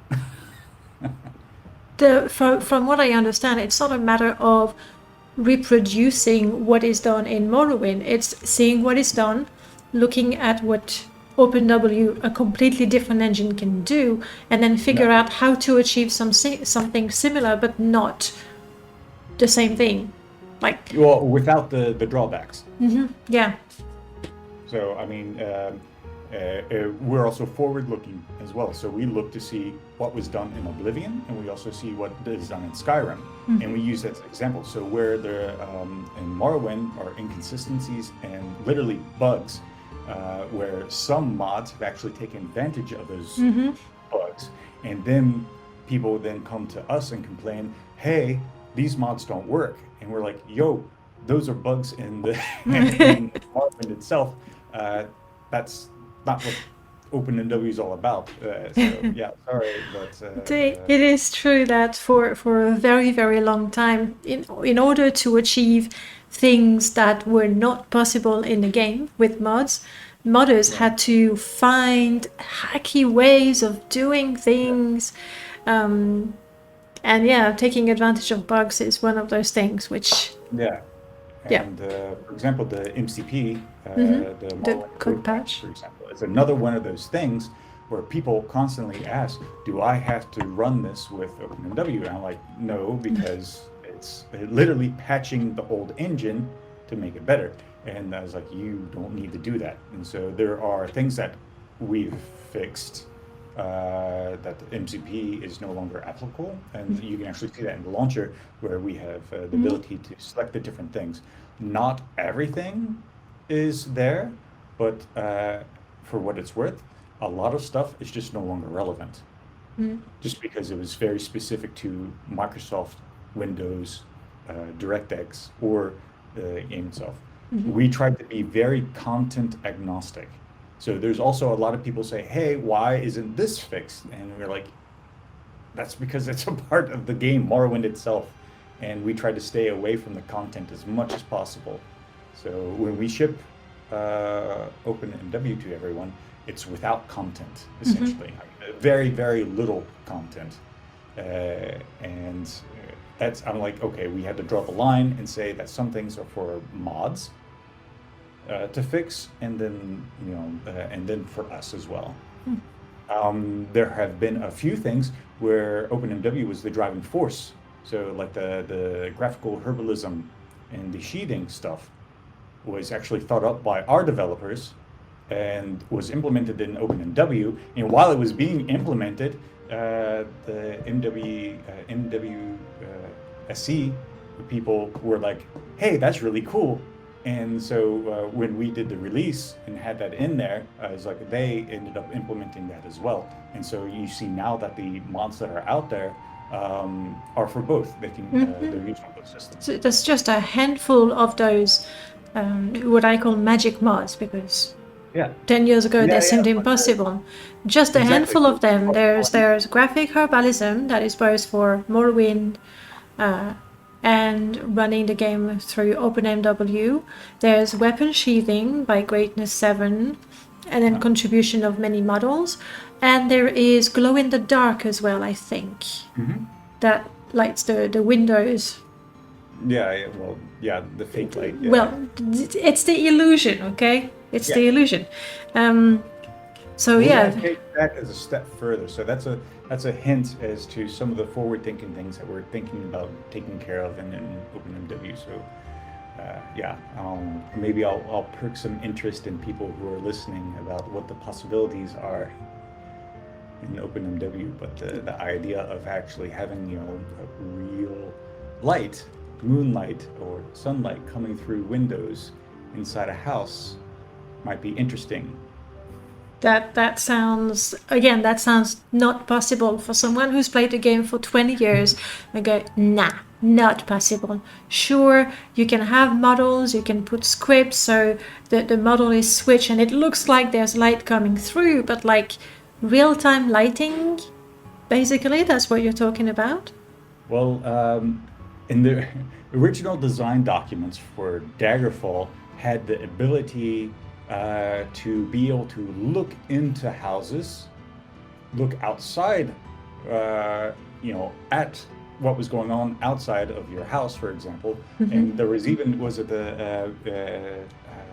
From what I understand, it's not a matter of reproducing what is done in Morrowind. It's seeing what is done, looking at what OpenMW, a completely different engine, can do, and then figure out how to achieve something similar, but not the same thing. Like, well, without the drawbacks. Yeah. So, I mean, we're also forward-looking as well. So we look to see what was done in Oblivion, and we also see what is done in Skyrim, and we use that as an example. So where there in Morrowind are inconsistencies and literally bugs, where some mods have actually taken advantage of those bugs, and then people then come to us and complain, "Hey, these mods don't work," and we're like, "Yo, those are bugs in the in Morrowind itself. That's not what OpenMW is all about." So yeah, sorry, but It is true that for a very, very long time, in order to achieve things that were not possible in the game with mods, modders had to find hacky ways of doing things. And yeah, taking advantage of bugs is one of those things which, yeah. yeah, And for example, the MCP, the the Morrowind code patch. for example, is another one of those things where people constantly ask, "Do I have to run this with OpenMW?" And I'm like, "No, because it's literally patching the old engine to make it better." And I was like, "You don't need to do that." And so there are things that we've fixed that the MCP is no longer applicable, and you can actually see that in the launcher where we have the ability to select the different things. Not everything is there, but for what it's worth, a lot of stuff is just no longer relevant, just because it was very specific to Microsoft Windows, DirectX, or the game itself. We tried to be very content agnostic. So there's also a lot of people say, "Hey, why isn't this fixed?" And we're like, that's because it's a part of the game, Morrowind itself. And we try to stay away from the content as much as possible. So when we ship OpenMW to everyone, it's without content, essentially. I mean, very, very little content. And that's, I'm like, okay, we had to draw the line and say that some things are for mods to fix, and then and then for us as well. There have been a few things where OpenMW was the driving force. So like the graphical herbalism and the sheathing stuff was actually thought up by our developers and was implemented in OpenMW. And while it was being implemented, the MW SE people were like, "Hey, that's really cool." And so when we did the release and had that in there, it's like they ended up implementing that as well. And so you see now that the mods that are out there are for both. They can they're used on both systems. So there's just a handful of those, what I call magic mods, because Yeah. 10 years ago they seemed but, impossible. Just a exactly. handful of them. There's graphic herbalism that is both for Morrowind and running the game through OpenMW. There's weapon sheathing by Greatness 7, and then contribution of many models. And there is glow in the dark as well, I think, that lights the windows. Yeah, well, yeah, the fake light. Yeah. Well, it's the illusion, okay? It's the illusion. So We're yeah. gonna take that as a step further. So that's a hint as to some of the forward-thinking things that we're thinking about taking care of in OpenMW. So yeah, maybe I'll perk some interest in people who are listening about what the possibilities are in OpenMW. But the idea of actually having a real light, moonlight or sunlight coming through windows inside a house might be interesting. That sounds not possible for someone who's played the game for 20 years. I go, nah, not possible. Sure, you can have models, you can put scripts so the model is switched and it looks like there's light coming through, but like real-time lighting, basically, that's what you're talking about? Well, in the original design documents for Daggerfall had the ability to be able to look into houses, look outside, at what was going on outside of your house, for example. And there was even,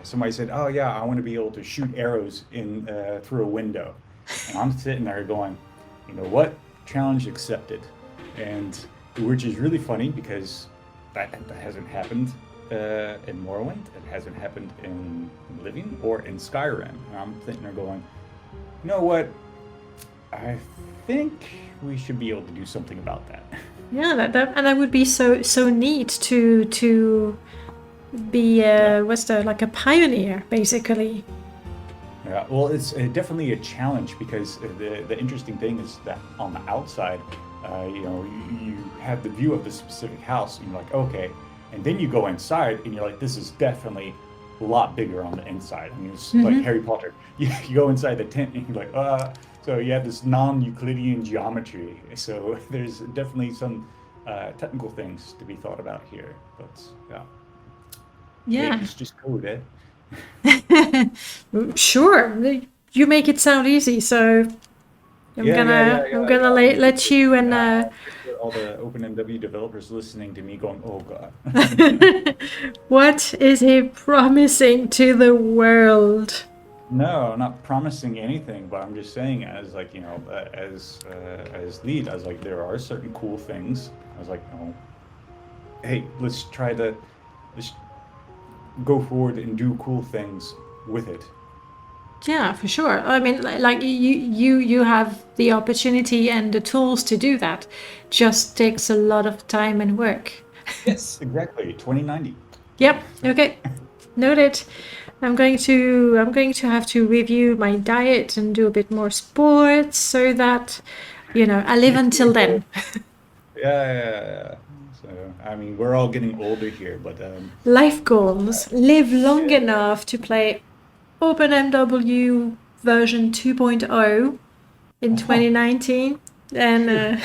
somebody said, "Oh yeah, I want to be able to shoot arrows in through a window." And I'm sitting there going, "You know what? Challenge accepted." And which is really funny because that hasn't happened in Morrowind. It hasn't happened in Oblivion or in Skyrim. And I'm thinking, they're going, you know what? I think we should be able to do something about that. Yeah, that would be so neat to be like a pioneer, basically. Yeah, well, it's definitely a challenge because the interesting thing is that on the outside, you have the view of the specific house, and you're like, okay, and then you go inside, and you're like, this is definitely a lot bigger on the inside. I mean, it's like Harry Potter. You go inside the tent, and you're like, so you have this non-Euclidean geometry. So there's definitely some technical things to be thought about here. But Yeah. it's just code, eh? Sure, you make it sound easy, so I'm gonna let you and all the OpenMW developers listening to me going, oh god. what is he promising to the world? No, I'm not promising anything, but I'm just saying, as like, as lead, I was like, there are certain cool things. I was like, no, hey, let's go forward and do cool things with it. Yeah, for sure. I mean, like you have the opportunity and the tools to do that. Just takes a lot of time and work. Yes, exactly. 2090. Yep. Okay. Noted. I'm going to have to review my diet and do a bit more sports so that, I live until then. Yeah. So, I mean, we're all getting older here, but life goals: live long enough to play OpenMW version 2.0 in 2019, and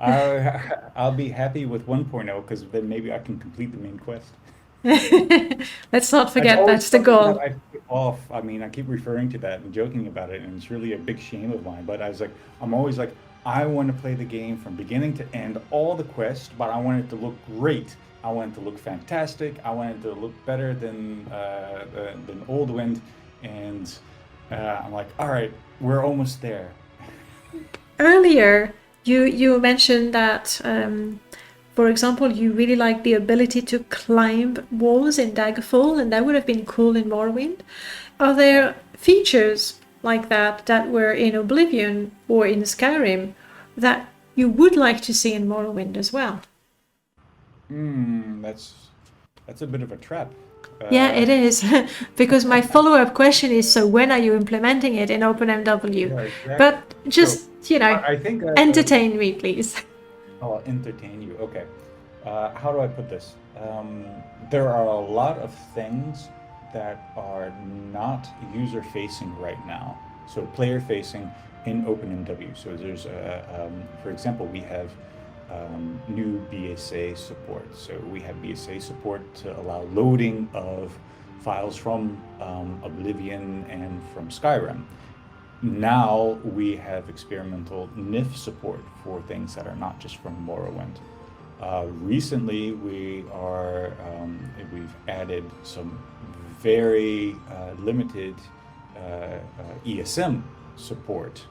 I'll be happy with 1.0 because then maybe I can complete the main quest. Let's not forget that's the goal. I keep off. I mean, I keep referring to that and joking about it, and it's really a big shame of mine. But I'm always like, I want to play the game from beginning to end, all the quests, but I want it to look great. I want it to look fantastic. I want it to look better than Oldwind, and I'm like, all right, we're almost there. Earlier, you mentioned that, for example, you really like the ability to climb walls in Daggerfall, and that would have been cool in Morrowind. Are there features like that were in Oblivion or in Skyrim that you would like to see in Morrowind as well? That's a bit of a trap. Yeah, it is. Because my follow-up question is, so when are you implementing it in OpenMW? Yeah, exactly. But just, I think entertain me, please. I'll entertain you. Okay. How do I put this? There are a lot of things that are not user-facing right now. So player-facing in OpenMW. So there's, for example, we have new BSA support. So we have BSA support to allow loading of files from Oblivion and from Skyrim. Now we have experimental NIF support for things that are not just from Morrowind. Recently, we've added some very limited ESM support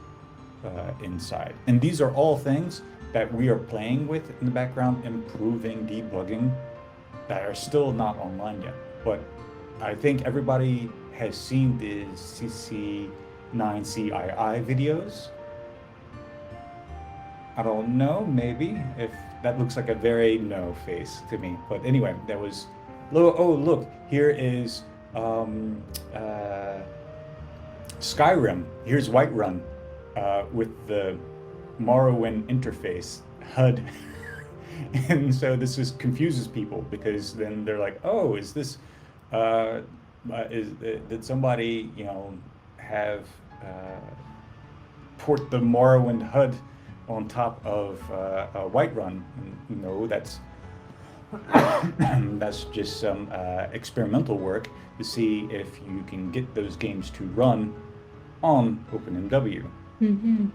inside. And these are all things that we are playing with in the background, improving, debugging, that are still not online yet. But I think everybody has seen the Psi29a videos. I don't know, maybe, if that looks like a very no face to me. But anyway, that was, oh look, here is Skyrim. Here's Whiterun with the Morrowind interface HUD. And so this just confuses people because then they're like, oh, is this did somebody have port the Morrowind HUD on top of Whiterun? No, that's that's just some experimental work to see if you can get those games to run on OpenMW. Mm-hmm.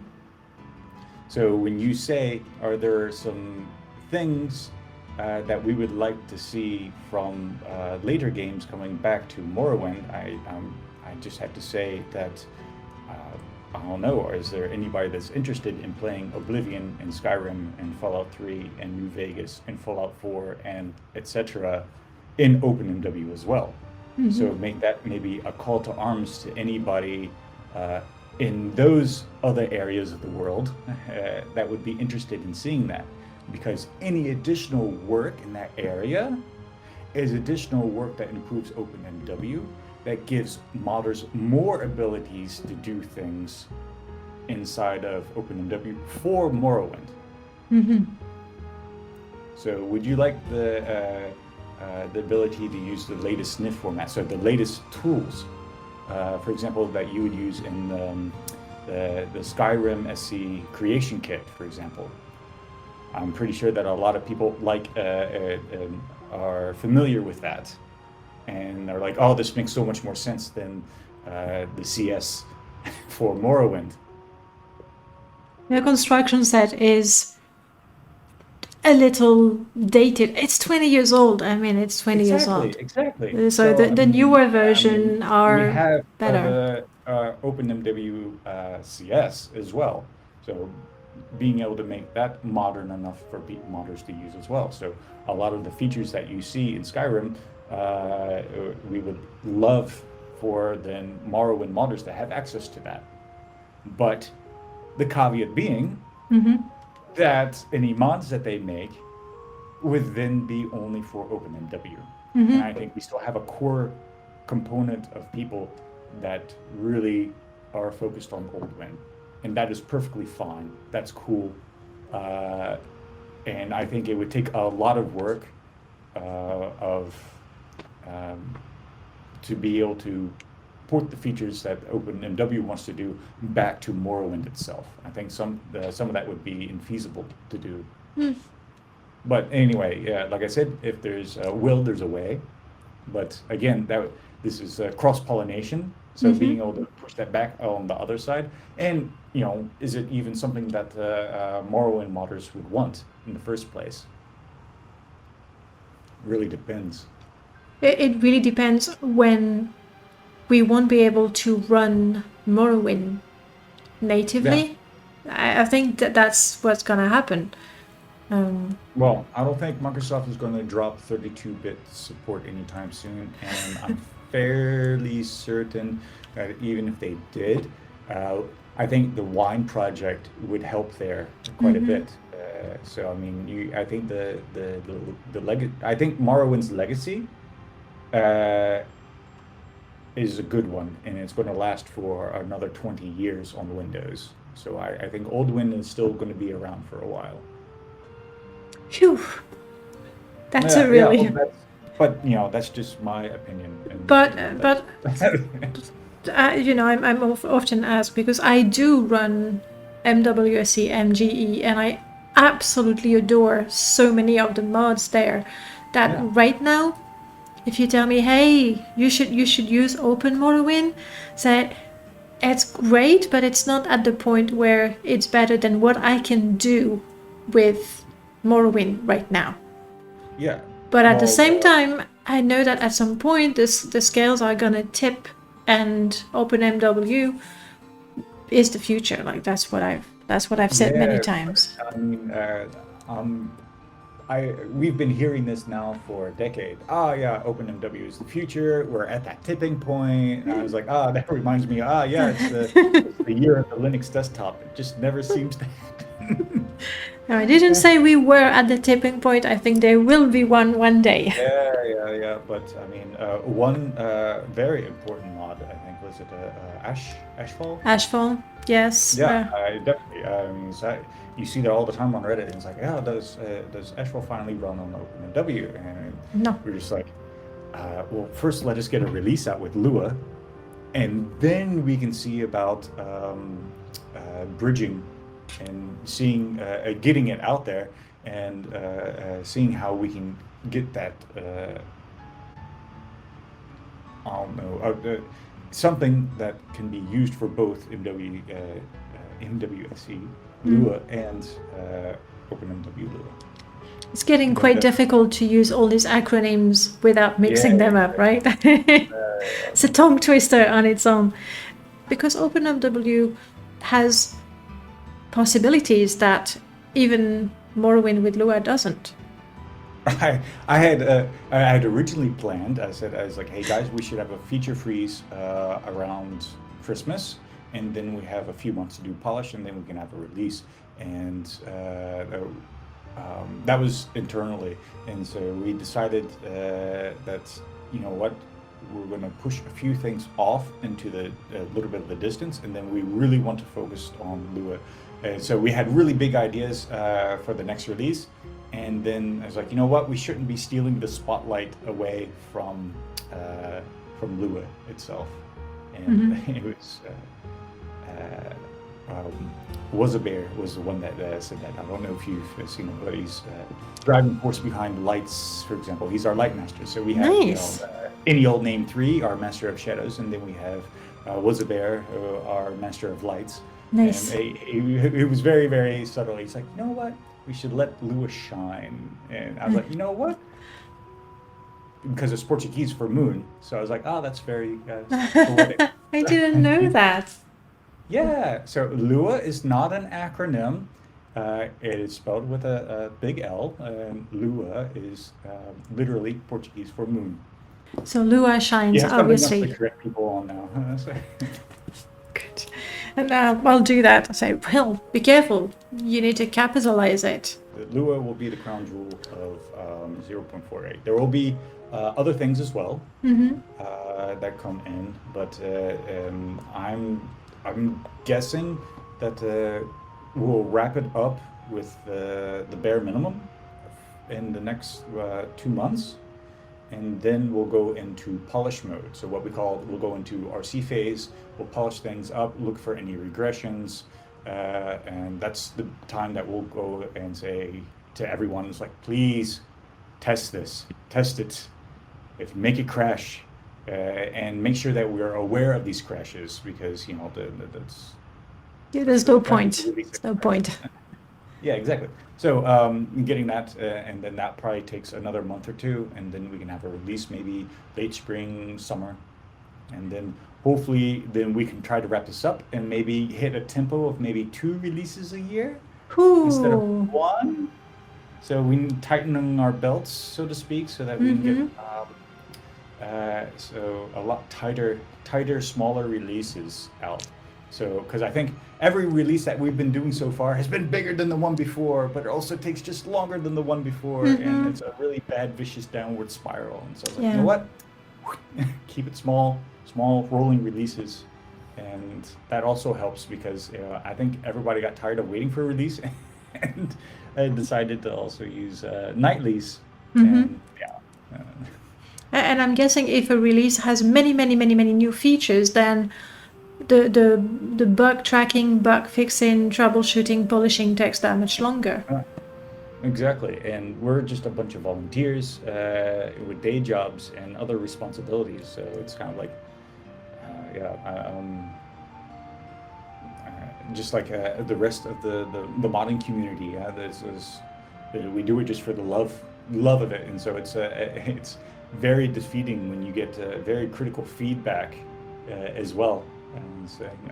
So when you say, are there some things that we would like to see from later games coming back to Morrowind, I just have to say that I don't know, or is there anybody that's interested in playing Oblivion and Skyrim and Fallout 3 and New Vegas and Fallout 4 and etc. in OpenMW as well. So make that maybe a call to arms to anybody in those other areas of the world that would be interested in seeing that, because any additional work in that area is additional work that improves OpenMW, that gives modders more abilities to do things inside of OpenMW for Morrowind. So would you like the ability to use the latest sniff format, so the latest tools, for example, that you would use in the Skyrim SC creation kit, for example? I'm pretty sure that a lot of people are familiar with that, and they're like, oh, this makes so much more sense than the CS for Morrowind. The construction set is a little dated. It's 20 years old. I mean, it's 20 years old. Exactly. So the newer version are we have better. The OpenMW CS as well. So being able to make that modern enough for modders to use as well. So a lot of the features that you see in Skyrim, we would love for the Morrowind modders to have access to that. But the caveat being that any mods that they make would then be only for OpenMW. And I think we still have a core component of people that really are focused on Oldwind. And that is perfectly fine. That's cool. And I think it would take a lot of work to be able to port the features that OpenMW wants to do back to Morrowind itself. I think some of that would be infeasible to do. But anyway, yeah, like I said, if there's a will, there's a way. But again, this is cross-pollination. So being able to push that back on the other side, and is it even something that Morrowind modders would want in the first place? Really depends. It really depends when we won't be able to run Morrowind natively. Yeah. I think that's what's gonna happen. Well, I don't think Microsoft is going to drop 32-bit support anytime soon, and I'm fairly certain that even if they did, I think the Wine project would help there quite a bit. So I mean, I think I think Morrowind's legacy is a good one, and it's going to last for another 20 years on Windows. So I think Oldwind is still going to be around for a while. Phew. That's a really... Yeah, but that's just my opinion. I'm often asked, because I do run MWSE, MGE, and I absolutely adore so many of the mods there that right now, if you tell me, hey, you should use Open Morrowind, say it's great, but it's not at the point where it's better than what I can do with Morrowind right now. Yeah. But at the same time, I know that at some point the scales are gonna tip, and OpenMW is the future. Like that's what I've said many times. I mean, we've been hearing this now for a decade. OpenMW is the future. We're at that tipping point. And I was like, that reminds me. It's the year of the Linux desktop. It just never seems to happen. No, I didn't say we were at the tipping point. I think there will be one day. Yeah. But I mean, one very important mod, I think, was it Ashfall? Ashfall, yes. Yeah, definitely. I mean, you see that all the time on Reddit, and it's like, does Ashfall finally run on OpenMW? And no. We're just like, well, first let us get a release out with Lua, and then we can see about bridging and seeing, getting it out there, and seeing how we can get that, I don't know, something that can be used for both MWSE Lua and OpenMW Lua. It's getting quite difficult to use all these acronyms without mixing them up, right? It's a tongue twister on its own, because OpenMW has possibilities that even Morrowind with Lua doesn't. I had originally planned. I was like, hey guys, we should have a feature freeze around Christmas, and then we have a few months to do polish, and then we can have a release. And that was internally, and so we decided that you know what, we're going to push a few things off into the a little bit of the distance, and then we really want to focus on Lua. And so we had really big ideas for the next release, and then I was like, you know what, we shouldn't be stealing the spotlight away from Lua itself, and it was. Was a Bear was the one that said that. I don't know if you've seen him, but he's driving force behind lights, for example. He's our light master. So we have Nice. any old name 3, our master of shadows, and then we have Was a Bear, our master of lights. Nice. And he was very, very subtle. He's like, you know what? We should let Lua shine. And I was like, you know what? Because it's Portuguese for moon. So I was like, oh, that's very poetic. I didn't know that. Yeah, so Lua is not an acronym. It is spelled with a big L, and Lua is literally Portuguese for moon. So Lua You shines, have something else to obviously. correct people on now. So, Good. And I'll do that. I say, well, be careful. You need to capitalize it. Lua will be the crown jewel of 0.48. There will be other things as well that come in, but I'm guessing that we'll wrap it up with the bare minimum in the next 2 months, and then we'll go into polish mode. So what we'll go into RC phase, we'll polish things up, look for any regressions, and that's the time that we'll go and say to everyone, it's like, please test this, test it, if you make it crash, and make sure that we're aware of these crashes, because you know that's Yeah, there's no that's point. really There's no point. yeah, exactly. So getting that, and then that probably takes another month or 2, and then we can have a release maybe late spring, summer, and then hopefully then we can try to wrap this up and maybe hit a tempo of maybe 2 releases a year instead of Ooh. 1. So we tightening our belts, so to speak, so that we can get so a lot tighter, smaller releases out. So, because I think every release that we've been doing so far has been bigger than the one before, but it also takes just longer than the one before, and it's a really bad, vicious downward spiral. And so I was like, you know what? Keep it small, rolling releases, and that also helps because I think everybody got tired of waiting for a release, and I decided to also use nightlies. And yeah. And I'm guessing if a release has many new features, then the bug tracking, bug fixing, troubleshooting, polishing takes that much longer. Exactly, and we're just a bunch of volunteers with day jobs and other responsibilities. So it's kind of like, just like the rest of the modding community. We do it just for the love of it, and so it's very defeating when you get very critical feedback as well, and saying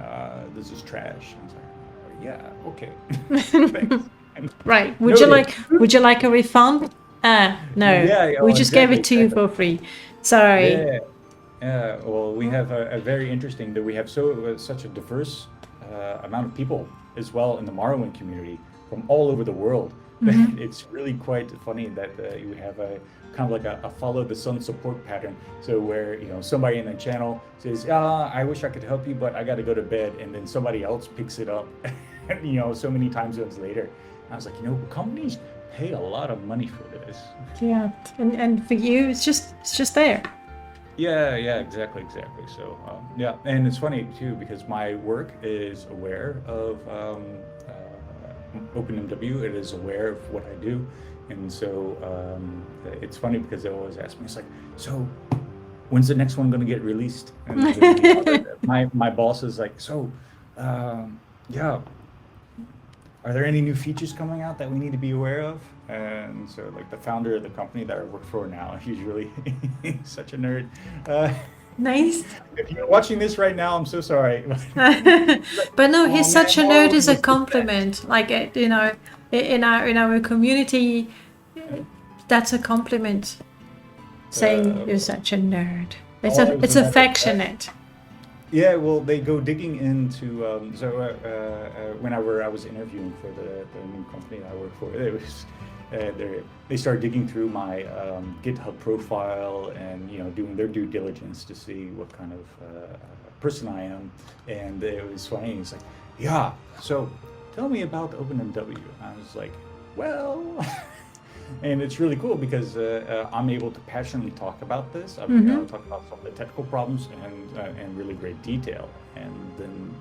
this is trash. And it's like, yeah, okay, thanks. Right. Would you like a refund? No. Yeah, We just gave it to you for free. Sorry. Yeah. Well, we have a very interesting that we have such a diverse amount of people as well in the Morrowind community from all over the world. It's really quite funny that you have a kind of like a follow the sun support pattern. So where somebody in the channel says, I wish I could help you, but I got to go to bed, and then somebody else picks it up. So many time zones later. I was like, companies pay a lot of money for this. Yeah, and for you, it's just there. Yeah, exactly. So yeah, and it's funny too because my work is aware of OpenMW. It is aware of what I do, and so it's funny because they always ask me, it's like, so when's the next one going to get released? And my boss is like, so yeah, are there any new features coming out that we need to be aware of? And so like the founder of the company that I work for now, he's really such a nerd. Nice. If you're watching this right now, I'm so sorry. But no, he's such a nerd Morrowind is a is the compliment. Like in our community, that's a compliment. Saying you're such a nerd. It's it was it's a matter of fact. affectionate. Yeah, well, they go digging into whenever I was interviewing for the new company I work for, it was they started digging through my GitHub profile and doing their due diligence to see what kind of person I am, and it was funny. It's like, yeah, so tell me about OpenMW. I was like, well. And it's really cool because I'm able to passionately talk about this. I'm able to talk about some of the technical problems and really great detail. And then,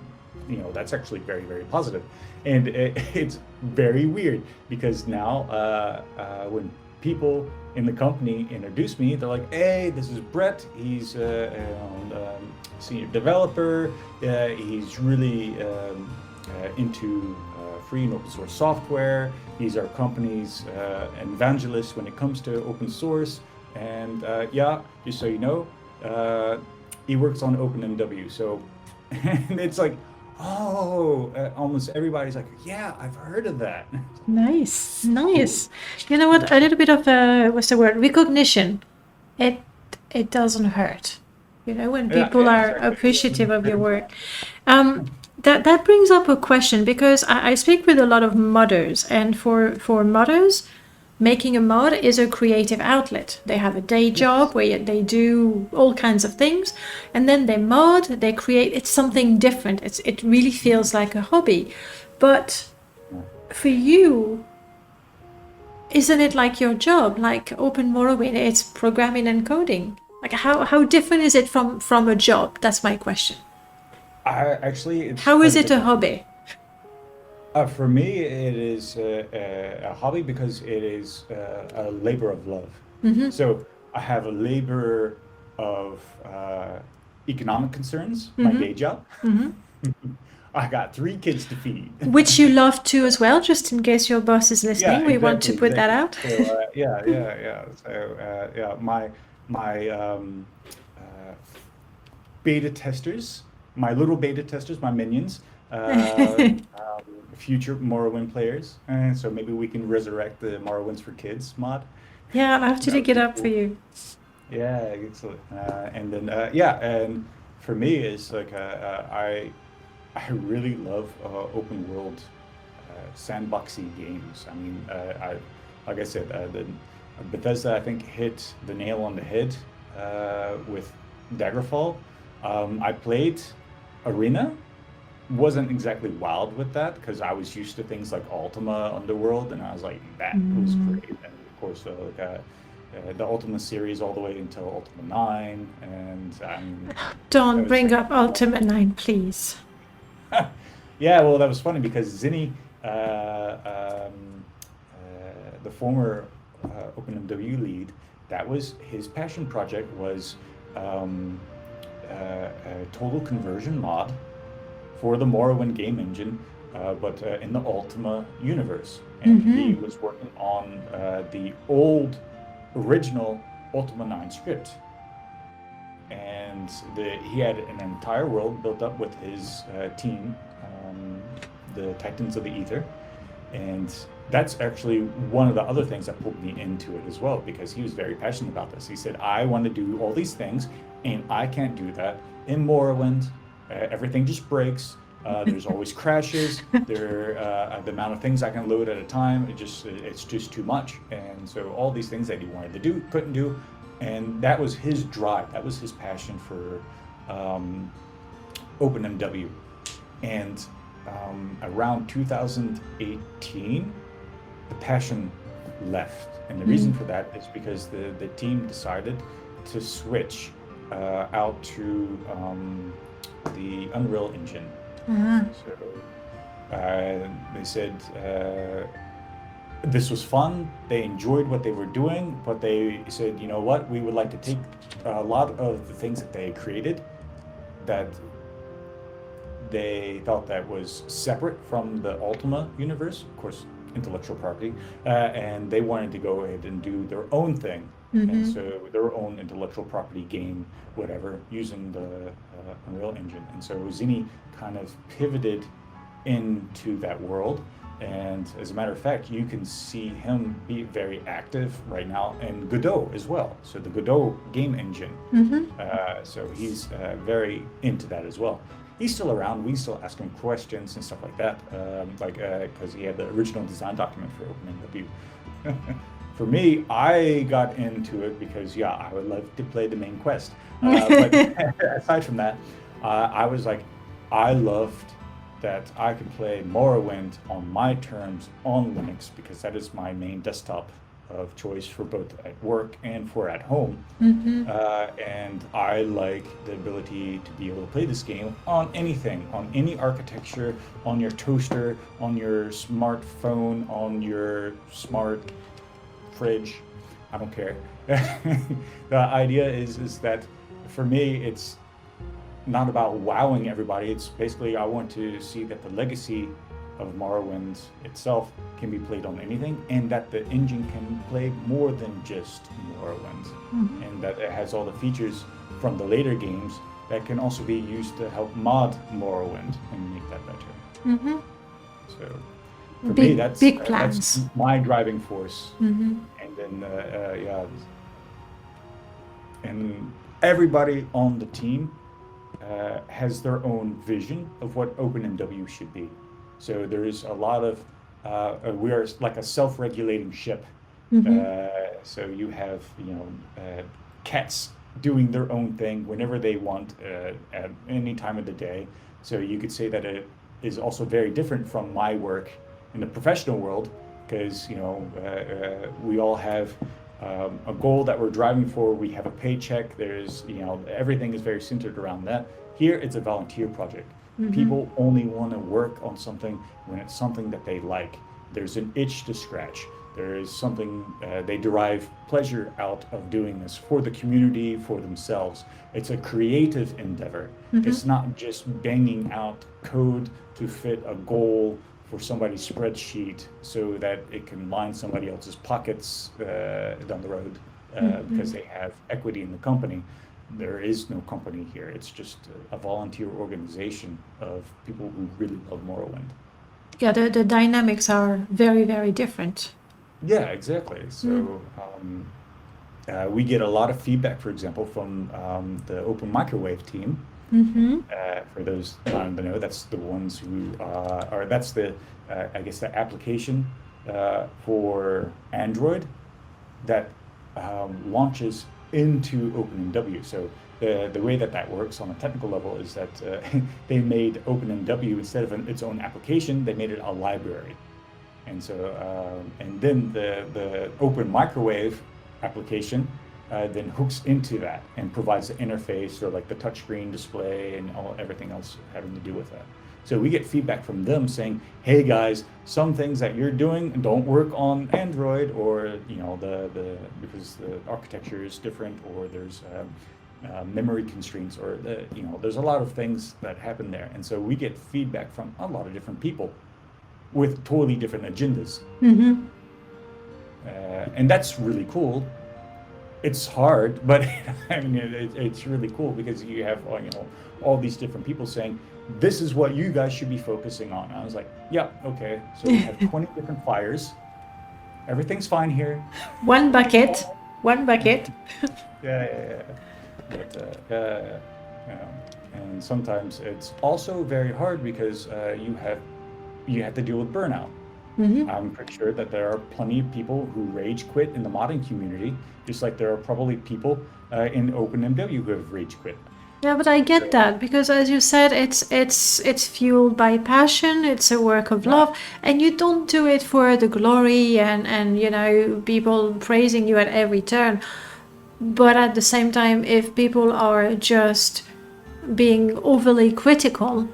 that's actually very, very positive. And it's very weird because now when people in the company introduce me, they're like, hey, this is Brett. He's senior developer. He's really into free and open source software. He's our company's evangelist when it comes to open source. And just so you know, he works on OpenMW. So, and it's like, almost everybody's like, yeah, I've heard of that. Nice. You know what? A little bit of what's the word? Recognition. It doesn't hurt. When people are exactly. appreciative of your work. That brings up a question because I speak with a lot of modders, and for modders, making a mod is a creative outlet. They have a day job where they do all kinds of things, and then they mod, they create. It's something different. It really feels like a hobby. But for you, isn't it like your job? Like Morrowind, it's programming and coding. Like how different is it from a job? That's my question. How is it a hobby? For me, it is a hobby because it is a labor of love. So I have a labor of economic concerns, my day job. I got 3 kids to feed. Which you love too as well, just in case your boss is listening. Yeah, we want to put that out. So, So, my beta testers, my little beta testers, my minions, future Morrowind players. And so maybe we can resurrect the Morrowinds for Kids mod. Yeah, I'll have to dig it up for you. Yeah, excellent. And then, and for me, it's like I really love open world sandboxy games. I mean, like I said, the Bethesda, I think, hit the nail on the head with Daggerfall. I played Arena, wasn't exactly wild with that because I was used to things like Ultima Underworld, and I was like, that was great. And of course, the Ultima series all the way until Ultima 9, and don't bring up Ultima 9, please. Yeah, well, that was funny because Zinni, the former OpenMW lead, that was his passion project, was a total conversion mod for the Morrowind game engine, but in the Ultima universe. And he was working on the old original Ultima 9 script. And he had an entire world built up with his team, the Titans of the Ether. And that's actually one of the other things that pulled me into it as well, because he was very passionate about this. He said, I want to do all these things, and I can't do that in Morrowind. Everything just breaks. There's always crashes. The amount of things I can load at a time, it's just too much. And so all these things that he wanted to do, couldn't do. And that was his drive. That was his passion for OpenMW. And around 2018, the passion left. And the reason for that is because the team decided to switch out to the Unreal Engine. So they said this was fun, they enjoyed what they were doing, but they said, you know what, we would like to take a lot of the things that they created that they thought that was separate from the Ultima universe, of course, intellectual property, and they wanted to go ahead and do their own thing. And so their own intellectual property game, whatever, using the Unreal Engine. And so Zinni kind of pivoted into that world. And as a matter of fact, you can see him be very active right now in Godot as well. So the Godot game engine. So he's very into that as well. He's still around. We still ask him questions and stuff like that, because he had the original design document for OpenMW. For me, I got into it because, yeah, I would love to play the main quest. But aside from that, I was like, I loved that I could play Morrowind on my terms on Linux because that is my main desktop of choice for both at work and for at home. And I like the ability to be able to play this game on anything, on any architecture, on your toaster, on your smartphone, on your smart fridge. I don't care. The idea is that for me, it's not about wowing everybody. It's basically I want to see that the legacy of Morrowind itself can be played on anything, and that the engine can play more than just Morrowind, and that it has all the features from the later games that can also be used to help mod Morrowind and make that better. So for me, that's big plans. that's my driving force. And then and everybody on the team has their own vision of what OpenMW should be. So there is a lot of, we are like a self-regulating ship. So you have, cats doing their own thing whenever they want at any time of the day. So you could say that it is also very different from my work in the professional world, because, we all have a goal that we're driving for. We have a paycheck. There's, everything is very centered around that. Here, it's a volunteer project. People only want to work on something when it's something that they like. There's an itch to scratch. There is something they derive pleasure out of doing this for the community, for themselves. It's a creative endeavor. It's not just banging out code to fit a goal for somebody's spreadsheet so that it can line somebody else's pockets down the road because they have equity in the company. There is no company here. It's just a volunteer organization of people who really love Morrowind. Yeah, the dynamics are very, very different. Yeah, exactly. So we get a lot of feedback, for example, from the OpenMicrowave team. For those not to know, that's the ones who that's the I guess the application for Android that launches into OpenMW. So the way that works on a technical level is that they made OpenMW, instead of its own application, they made it a library. And so and then the OpenMicrowave application then hooks into that and provides the interface, or like the touchscreen display and everything else having to do with that. So we get feedback from them saying, hey guys, some things that you're doing don't work on Android, or because the architecture is different, or there's memory constraints, or there's a lot of things that happen there. And so we get feedback from a lot of different people with totally different agendas. And that's really cool. It's hard, but I mean, it's really cool because you have all these different people saying, this is what you guys should be focusing on. I was like, yeah, okay. So we have 20 different fires. Everything's fine here. One bucket. Yeah. But, and sometimes it's also very hard because you have to deal with burnout. I'm pretty sure that there are plenty of people who rage quit in the modding community, just like there are probably people in OpenMW who have rage quit. Yeah, but I get that, because as you said, it's fueled by passion. It's a work of love, and you don't do it for the glory and people praising you at every turn. But at the same time, if people are just being overly critical,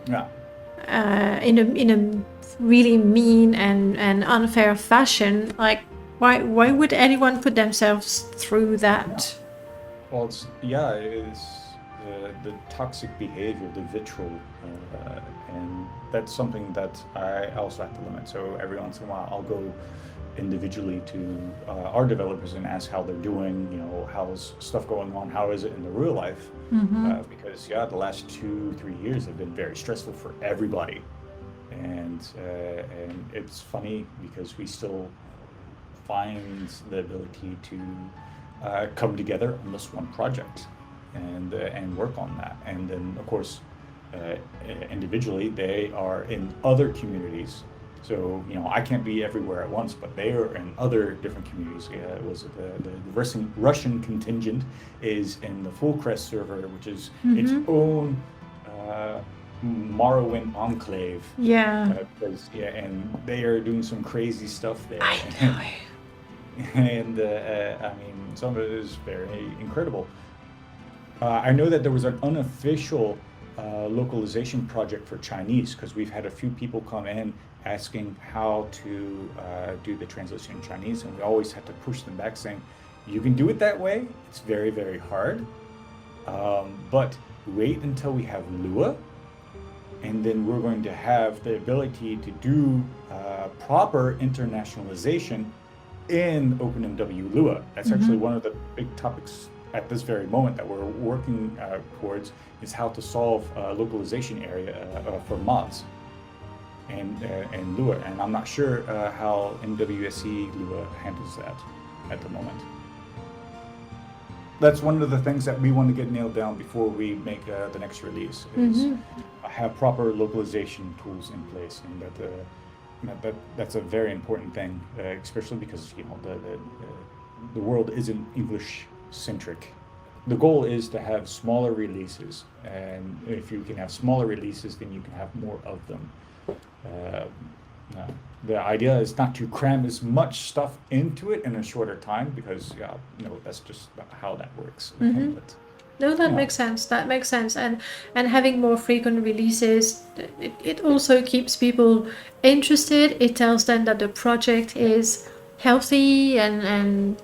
in a really mean and unfair fashion, like why would anyone put themselves through that? Well, it's the toxic behavior, the vitriol, and that's something that I also have to limit. So every once in a while, I'll go individually to our developers and ask how they're doing. How's stuff going on? How is it in the real life? Because the last 2-3 years have been very stressful for everybody. and it's funny because we still find the ability to come together on this one project and work on that. And then, of course, individually, they are in other communities. So, I can't be everywhere at once, but they are in other different communities. It was the Russian contingent is in the Full Crest server, which is its own Morrowind enclave. Yeah. And they are doing some crazy stuff there. I know. And I mean, some of it is very incredible. I know that there was an unofficial localization project for Chinese, because we've had a few people come in asking how to do the translation in Chinese, and we always had to push them back saying, you can do it that way, it's very, very hard, but wait until we have Lua, and then we're going to have the ability to do proper internationalization in OpenMW Lua. That's actually one of the big topics at this very moment that we're working towards, is how to solve localization area for mods and Lua. And I'm not sure how MWSE Lua handles that at the moment. That's one of the things that we want to get nailed down before we make the next release, is have proper localization tools in place, and that's a very important thing, especially because the world isn't English centric. The goal is to have smaller releases, and if you can have smaller releases, then you can have more of them. The idea is not to cram as much stuff into it in a shorter time, because that's just not how that works. But, No, that makes sense. That makes sense. And having more frequent releases, it also keeps people interested. It tells them that the project is healthy and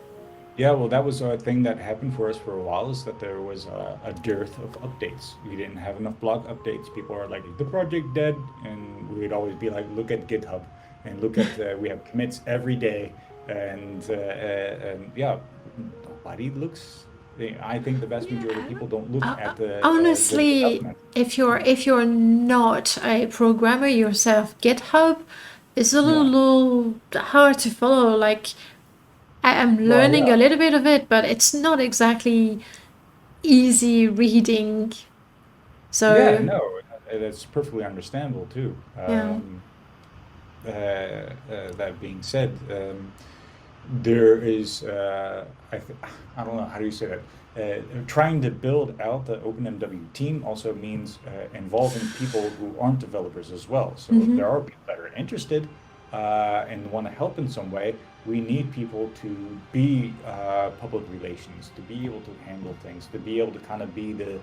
yeah, well, that was a thing that happened for us for a while, is that there was a dearth of updates. We didn't have enough blog updates. People are like, the project dead, and we'd always be like, look at GitHub, and look at we have commits every day, and yeah, nobody looks. I think the vast majority of people don't look at the honestly, if you're not a programmer yourself, GitHub is a little hard to follow. Like, I am learning a little bit of it, but it's not exactly easy reading. So yeah, no, that's perfectly understandable too. That being said, there is I don't know, how do you say that? Trying to build out the OpenMW team also means involving people who aren't developers as well. So if there are people that are interested and want to help in some way, we need people to be public relations, to be able to handle things, to be able to kind of be the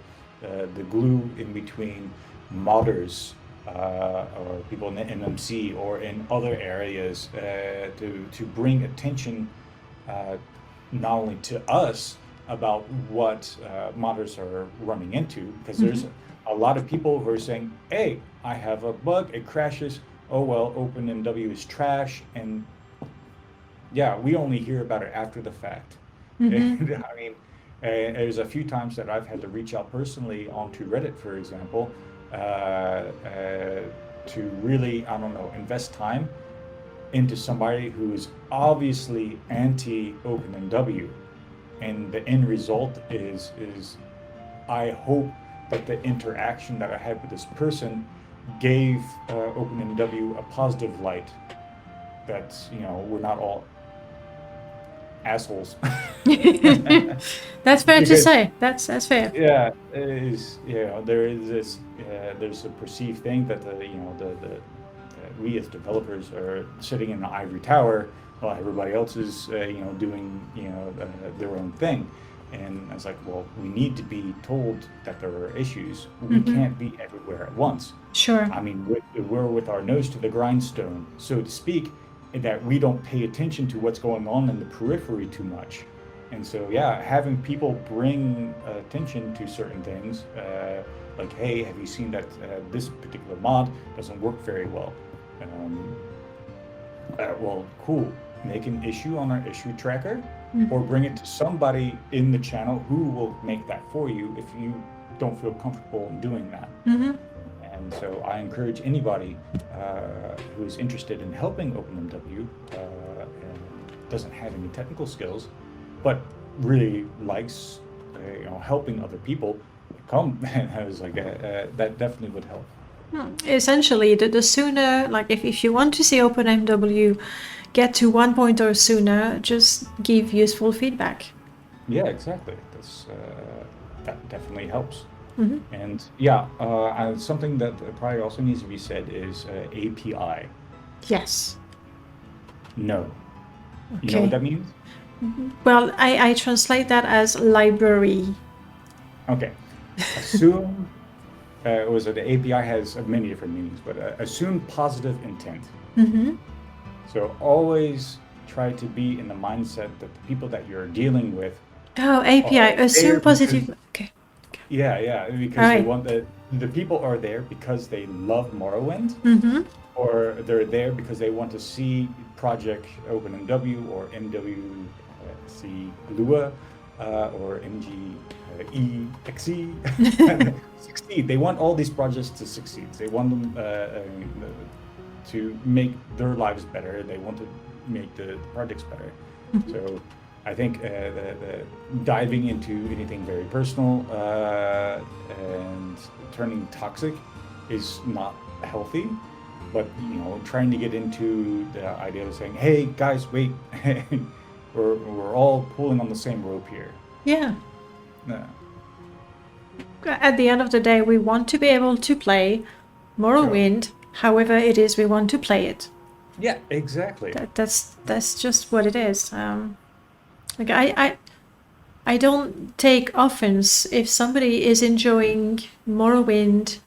glue in between modders or people in the MMC or in other areas to bring attention not only to us about what modders are running into, because there's a lot of people who are saying, hey, I have a bug, it crashes, oh well, OpenMW is trash, and yeah, we only hear about it after the fact. And, I mean, there's a few times that I've had to reach out personally onto Reddit, for example, to really, I don't know, invest time into somebody who is obviously anti-OpenMW. And the end result is I hope that the interaction that I had with this person gave OpenMW a positive light, that, we're not all assholes. That's fair to say. That's fair. Yeah, it is. There is this. There's a perceived thing that we as developers are sitting in an ivory tower while everybody else is doing their own thing. And I was like, well, we need to be told that there are issues. We can't be everywhere at once. Sure. I mean, we're with our nose to the grindstone, so to speak, in that we don't pay attention to what's going on in the periphery too much. And so, yeah, having people bring attention to certain things, like, hey, have you seen that this particular mod doesn't work very well? Well, cool. Make an issue on our issue tracker, or bring it to somebody in the channel who will make that for you if you don't feel comfortable in doing that. And so I encourage anybody who is interested in helping OpenMW and doesn't have any technical skills, but really likes helping other people, come. And I was like, that definitely would help. Essentially, the sooner, like if you want to see OpenMW get to 1.0 sooner, just give useful feedback. Yeah, exactly. That definitely helps. Mm-hmm. And yeah, something that probably also needs to be said is API. Yes. No. Okay. You know what that means? Well, I translate that as library. Okay. Assume, the API has many different meanings, but assume positive intent. Mm-hmm. So always try to be in the mindset that the people that you're dealing with. Oh, API, assume positive. Because, okay. Yeah, because right. They want the people are there because they love Morrowind, mm-hmm. or they're there because they want to see Project OpenMW or MWC Lua or MGEXE succeed. They want all these projects to succeed. They want them to make their lives better. They want to make the projects better. Mm-hmm. So I think the diving into anything very personal and turning toxic is not healthy. But trying to get into the idea of saying, "Hey guys, wait, we're all pulling on the same rope here." Yeah. At the end of the day, we want to be able to play Morrowind however it is we want to play it. Yeah, exactly. That's just what it is. Like I don't take offense if somebody is enjoying Morrowind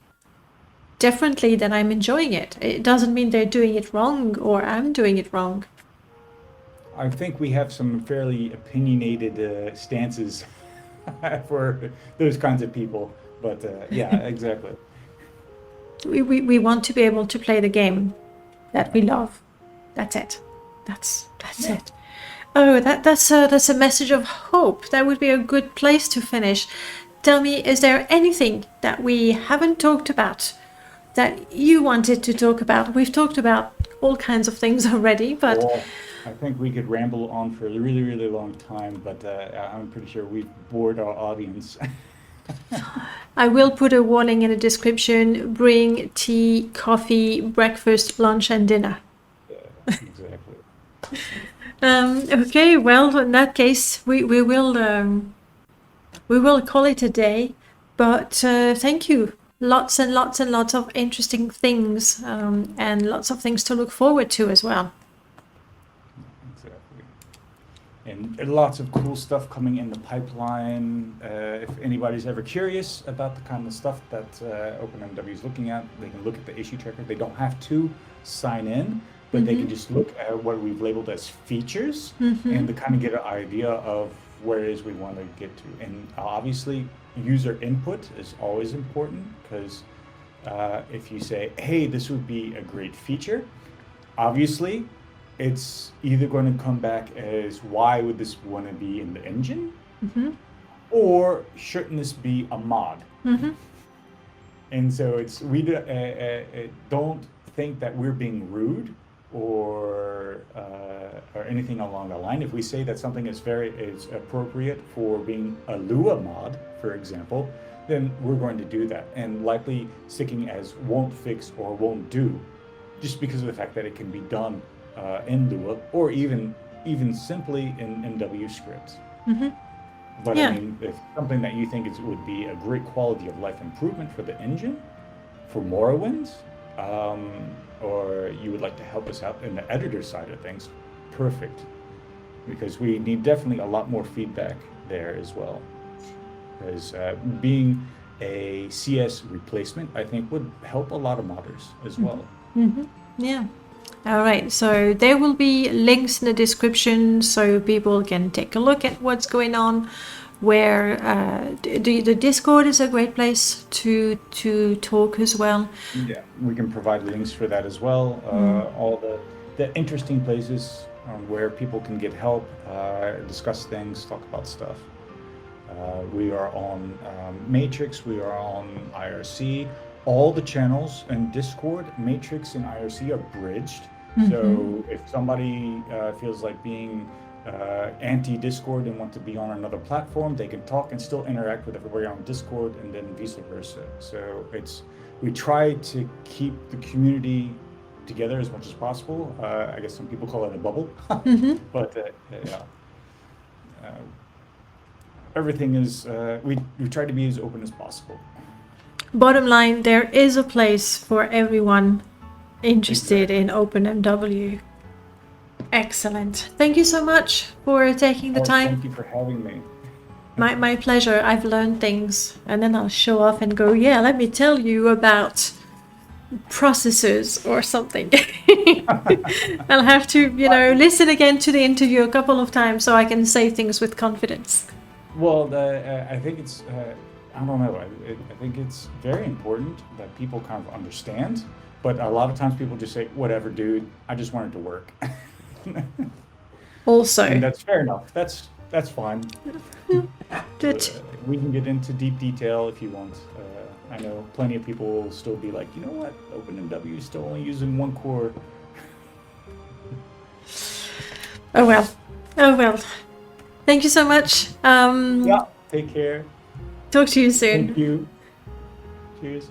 differently than I'm enjoying it. It doesn't mean they're doing it wrong or I'm doing it wrong. I think we have some fairly opinionated stances for those kinds of people, but yeah, exactly. We want to be able to play the game that we love. That's it. That's it. Oh, that's a message of hope. That would be a good place to finish. Tell me, is there anything that we haven't talked about that you wanted to talk about? We've talked about all kinds of things already, but well, I think we could ramble on for a really, really long time, but I'm pretty sure we've bored our audience. I will put a warning in the description. Bring tea, coffee, breakfast, lunch, and dinner. Exactly. Okay, well, in that case, we will call it a day. But thank you. Lots and lots and lots of interesting things, and lots of things to look forward to as well. Exactly. And lots of cool stuff coming in the pipeline. If anybody's ever curious about the kind of stuff that OpenMW is looking at, they can look at the issue tracker. They don't have to sign in, but they can just look at what we've labeled as features and to kind of get an idea of where it is we want to get to. And obviously, user input is always important, because if you say, hey, this would be a great feature, obviously it's either going to come back as, why would this want to be in the engine, or shouldn't this be a mod? And so we don't think that we're being rude or anything along the line. If we say that something is appropriate for being a Lua mod, for example, then we're going to do that, and likely sticking as won't fix or won't do, just because of the fact that it can be done in Lua, or even simply in MW scripts. But I mean, if something that you think would be a great quality of life improvement for the engine, for Morrowind, or you would like to help us out in the editor side of things, perfect. Because we need definitely a lot more feedback there as well. Because being a CS replacement, I think, would help a lot of modders as well. Yeah. All right, so there will be links in the description so people can take a look at what's going on, where the Discord is a great place to talk as well. Yeah, we can provide links for that as well. All the interesting places where people can get help, discuss things, talk about stuff. We are on Matrix, we are on IRC, all the channels in Discord, Matrix, and IRC are bridged. So if somebody feels like being anti-Discord and want to be on another platform, they can talk and still interact with everybody on Discord, and then vice versa. So we try to keep the community together as much as possible. I guess some people call it a bubble, but yeah. Everything is we try to be as open as possible. Bottom line, there is a place for everyone interested in OpenMW. Excellent. Thank you so much for taking the time. Thank you for having me. My pleasure. I've learned things, and then I'll show off and go, yeah, let me tell you about processors or something. I'll have to, listen again to the interview a couple of times so I can say things with confidence. Well, I think it's, I don't know, I think it's very important that people kind of understand, but a lot of times people just say, whatever, dude, I just want it to work. Also. And that's fair enough. That's fine. We can get into deep detail if you want. I know plenty of people will still be like, you know what, OpenMW is still only using one core. Oh well. Thank you so much. Yeah, take care. Talk to you soon. Thank you. Cheers.